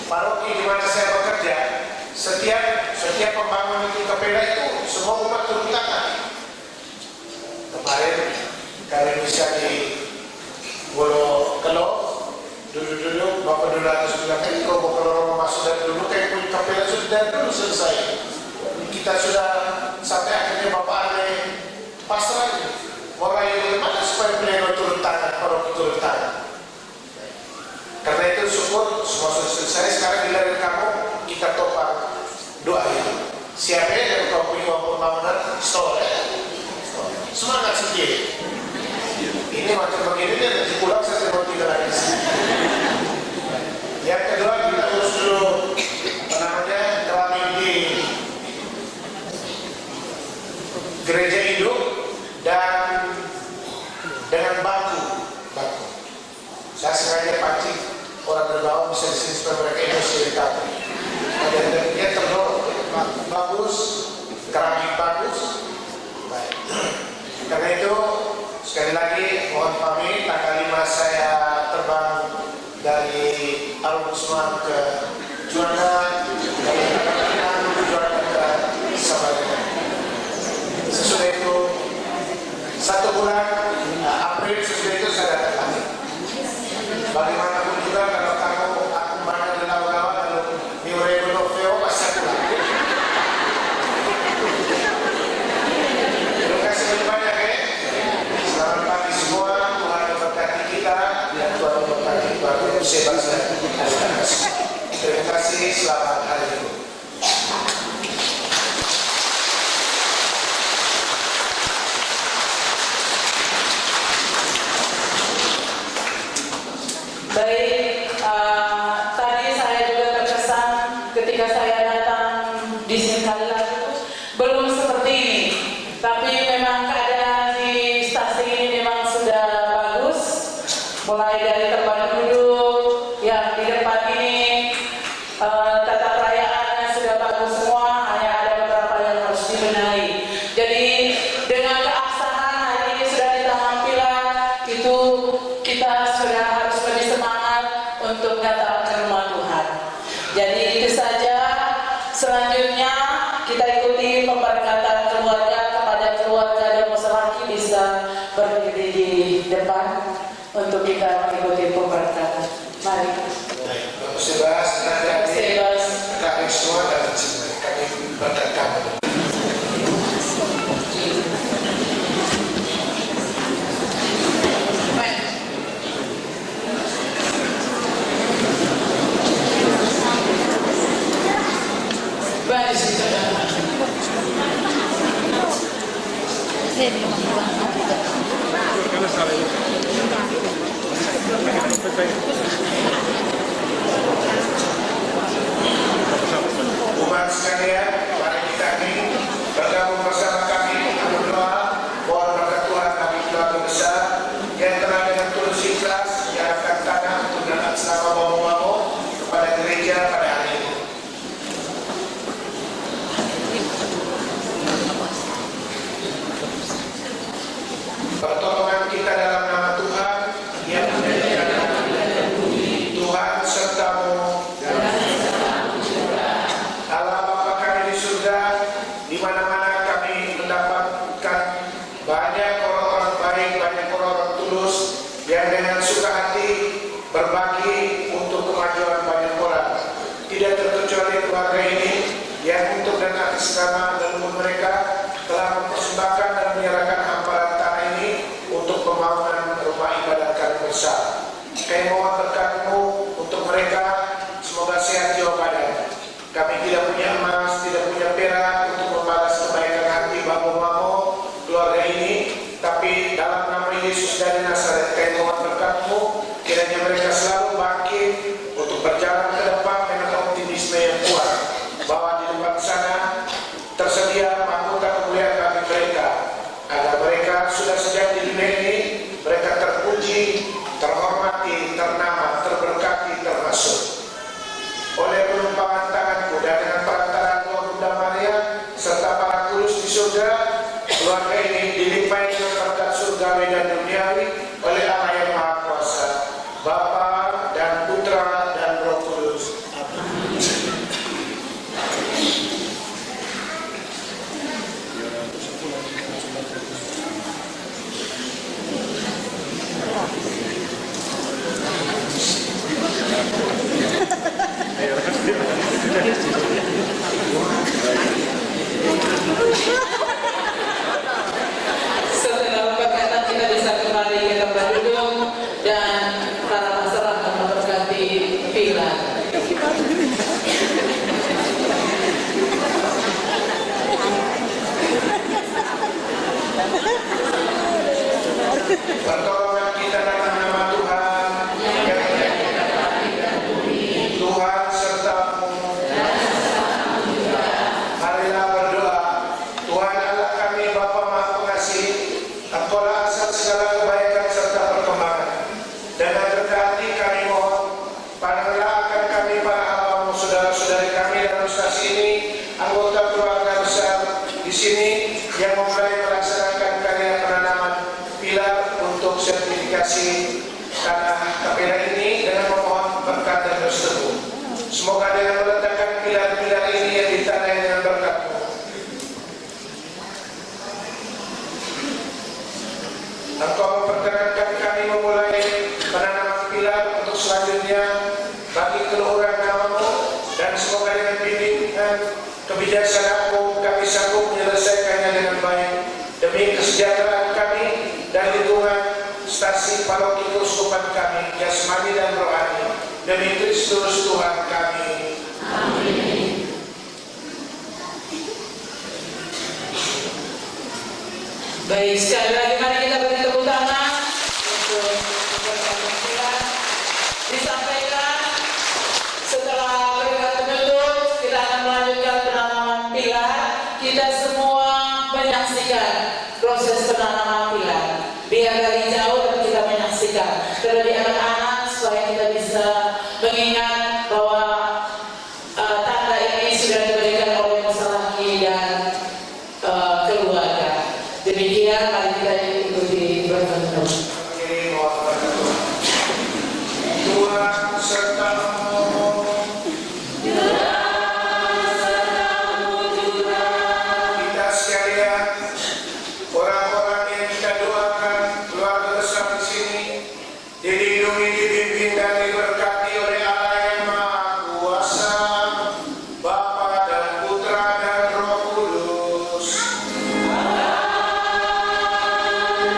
A: Paroki di mana saya bekerja, setiap pembangunan itu Kapela itu semua umat turun tangan. Kemarin kami bisa di Bolo Kelo dulu Bapak dulu harus bilang ini kalau Romo masuk dari dulu kayak punya Kapela sudah dari dulu selesai. Kita sudah sampai akhirnya Bapak Ale pasrah merayu bagaimana supaya pleno turun tangan, paroki turun tangan. Karena itu syukur semua sudah selesai. Sekarang giliran kamu kita topang doa itu. Siapa yang kau punya uang pembangunan store semangat sedikit. Ini macam begini dia nanti pulang saya mau tinggal lagi. Yang kedua kita urus dulu apa namanya keramik di gereja hidup dan dengan bangku. Saya sengaja pancing orang berbau bisa disini supaya mereka emosi ditata. Dan dia terdorong bagus, keramik bagus. Baik. Karena itu sekali lagi mohon pamit. Tanggal 5 saya terbang dari Al-Busman ke Juanda, dari Juanda ke Samarinda. Sesudah itu 1 bulan April sesudah itu saya datang lagi. Bagaimanapun juga kalau kamu aku banyak di lawan-lawan lalu Miurego Noveo pasti aku lagi. Terima kasih banyak Selamat pagi semua. Tuhan memberkati kita dan Tuhan memberkati Bapak Usia Bangsa. Terima kasih. Selamat hari Minggu.
E: Baik, tadi saya juga terkesan ketika saya datang di sini kali lalu belum seperti ini. Tapi memang keadaan di stasiun ini memang sudah bagus. Mulai dari tempat duduk yang di depan ini, tata perayaannya sudah bagus semua. Hanya ada beberapa yang harus dibenahi. Jadi dengan keabsahan hari ini sudah di tampilan itu kita sudah harus lebih semangat untuk datang ke rumah Tuhan. Jadi itu saja. Selanjutnya kita ikuti pemberkatan keluarga kepada keluarga dan Moselaki bisa berdiri di depan untuk kita kita mengikuti pemberkatan. Mari.
A: Baik, Bapak Sebas, Nada,
E: Sebas.
A: kami semua dan semua kami berkata. Umat sekalian, mari kita bergabung bersama kami untuk berdoa. Mohon berkat Tuhan kami keluarga besar yang telah dengan tulus ikhlas menyerahkan tanah untuk berangkat selama bamu-bamu kepada gereja pada hari ini. Pertolongan kita dalam nama Tuhan yang menjadikan Tuhan sertamu. Allah Bapa kami di surga, di mana-mana kami mendapatkan banyak orang-orang baik, banyak orang-orang tulus yang dengan suka hati berbagi untuk kemajuan banyak orang. Tidak terkecuali keluarga ini yang untuk dan atas nama dan umur mereka telah mempersembahkan dan menyerahkan hamparan tanah ini untuk pembangunan rumah ibadat kami besar. Kami mohon berkat-Mu untuk mereka, semoga sehat jiwa badan. Kami tidak punya emas, tidak punya perak untuk membalas kebaikan hati bapak-bapak keluarga ini, tapi dalam nama Yesus dari Nazaret, kami mohon berkat-Mu, kiranya mereka selalu bangkit untuk berjalan ke depan dengan optimisme yang kuat, bahwa di depan sana tersedia mahkota kemuliaan bagi mereka, agar mereka sudah sejak di dunia ini, mereka terpuji, terhormati, ternama, terberkati, termasuk. Oleh penumpangan tanganku dan dengan perantaraan Tuhan Bunda Maria serta para kudus di surga, keluarga ini dilimpahi dengan berkat surgawi dan duniawi oleh Allah yang Maha Kuasa, Bapa dan Putra dan Roh Kudus. Amin.
E: Setelah pemberkatan kita bisa kembali ke tempat duduk dan para masyarakat akan memberkati pilar.
A: Pertolongan kita dalam nama Tuhan yang Tuhan sertamu. Marilah berdoa. Tuhan Allah kami, Bapa Maha Pengasih, Engkaulah asal segala kebaikan serta perkembangan. Dengan berkati kami mohon, pandanglah akan kami para hamba-Mu, saudara-saudari kami dalam stasi ini, anggota keluarga besar di sini yang mulai melaksanakan karya penanaman pilar untuk sertifikasi tanah kapela ini dengan memohon berkat dan restu. Semoga dengan meletakkan pilar-pilar ini yang ditandai dengan berkat-Mu, Engkau memperkenankan kami memulai penanaman pilar untuk selanjutnya bagi keluhuran nama-Mu, dan semoga dengan bimbingan kebijaksanaan-Mu kami sanggup menyelesaikannya dengan baik demi kesejahteraan kami dan lingkungan stasi paroki keuskupan kami, jasmani dan rohani, demi Kristus Tuhan kami.
E: Amin. Baik, sekali lagi mari kita beri tepuk tangan untuk pemberkatan pilar. Disampaikan setelah mereka penutup, kita akan melanjutkan penanaman pilar. Kita semua menyaksikan proses penanaman pilar. Biar dari jauh tapi kita menyaksikan. Terlebih anak-anak supaya kita bisa mengingat bahwa tanda ini sudah diberikan oleh Masalaki dan keluarga. Demikian mari kita ikuti
A: dilindungi, dibimbing, dan diberkati oleh Allah yang Maha Kuasa, Bapa dan Putra dan Roh Kudus.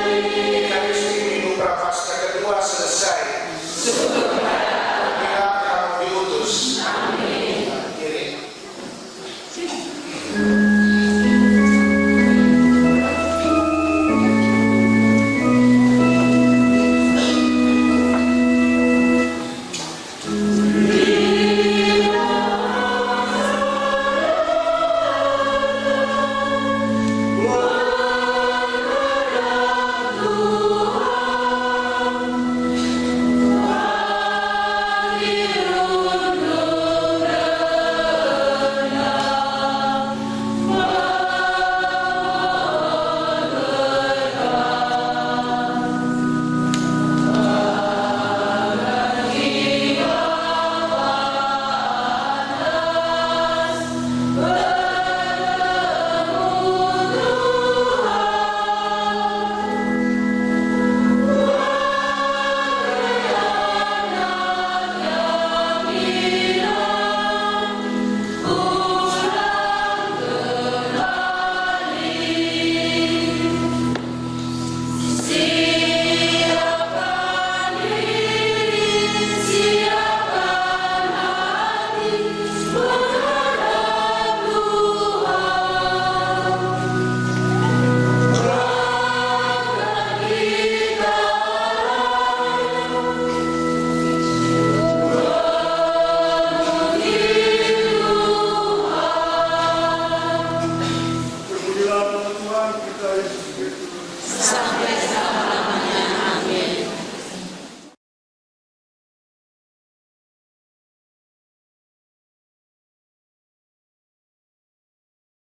A: Kita mesti minum prapaskah kedua selesai. Bila kamu diutus. Kiri.
G: Terpujilah Tuhan kita Yesus Kristus.
E: Sampai selama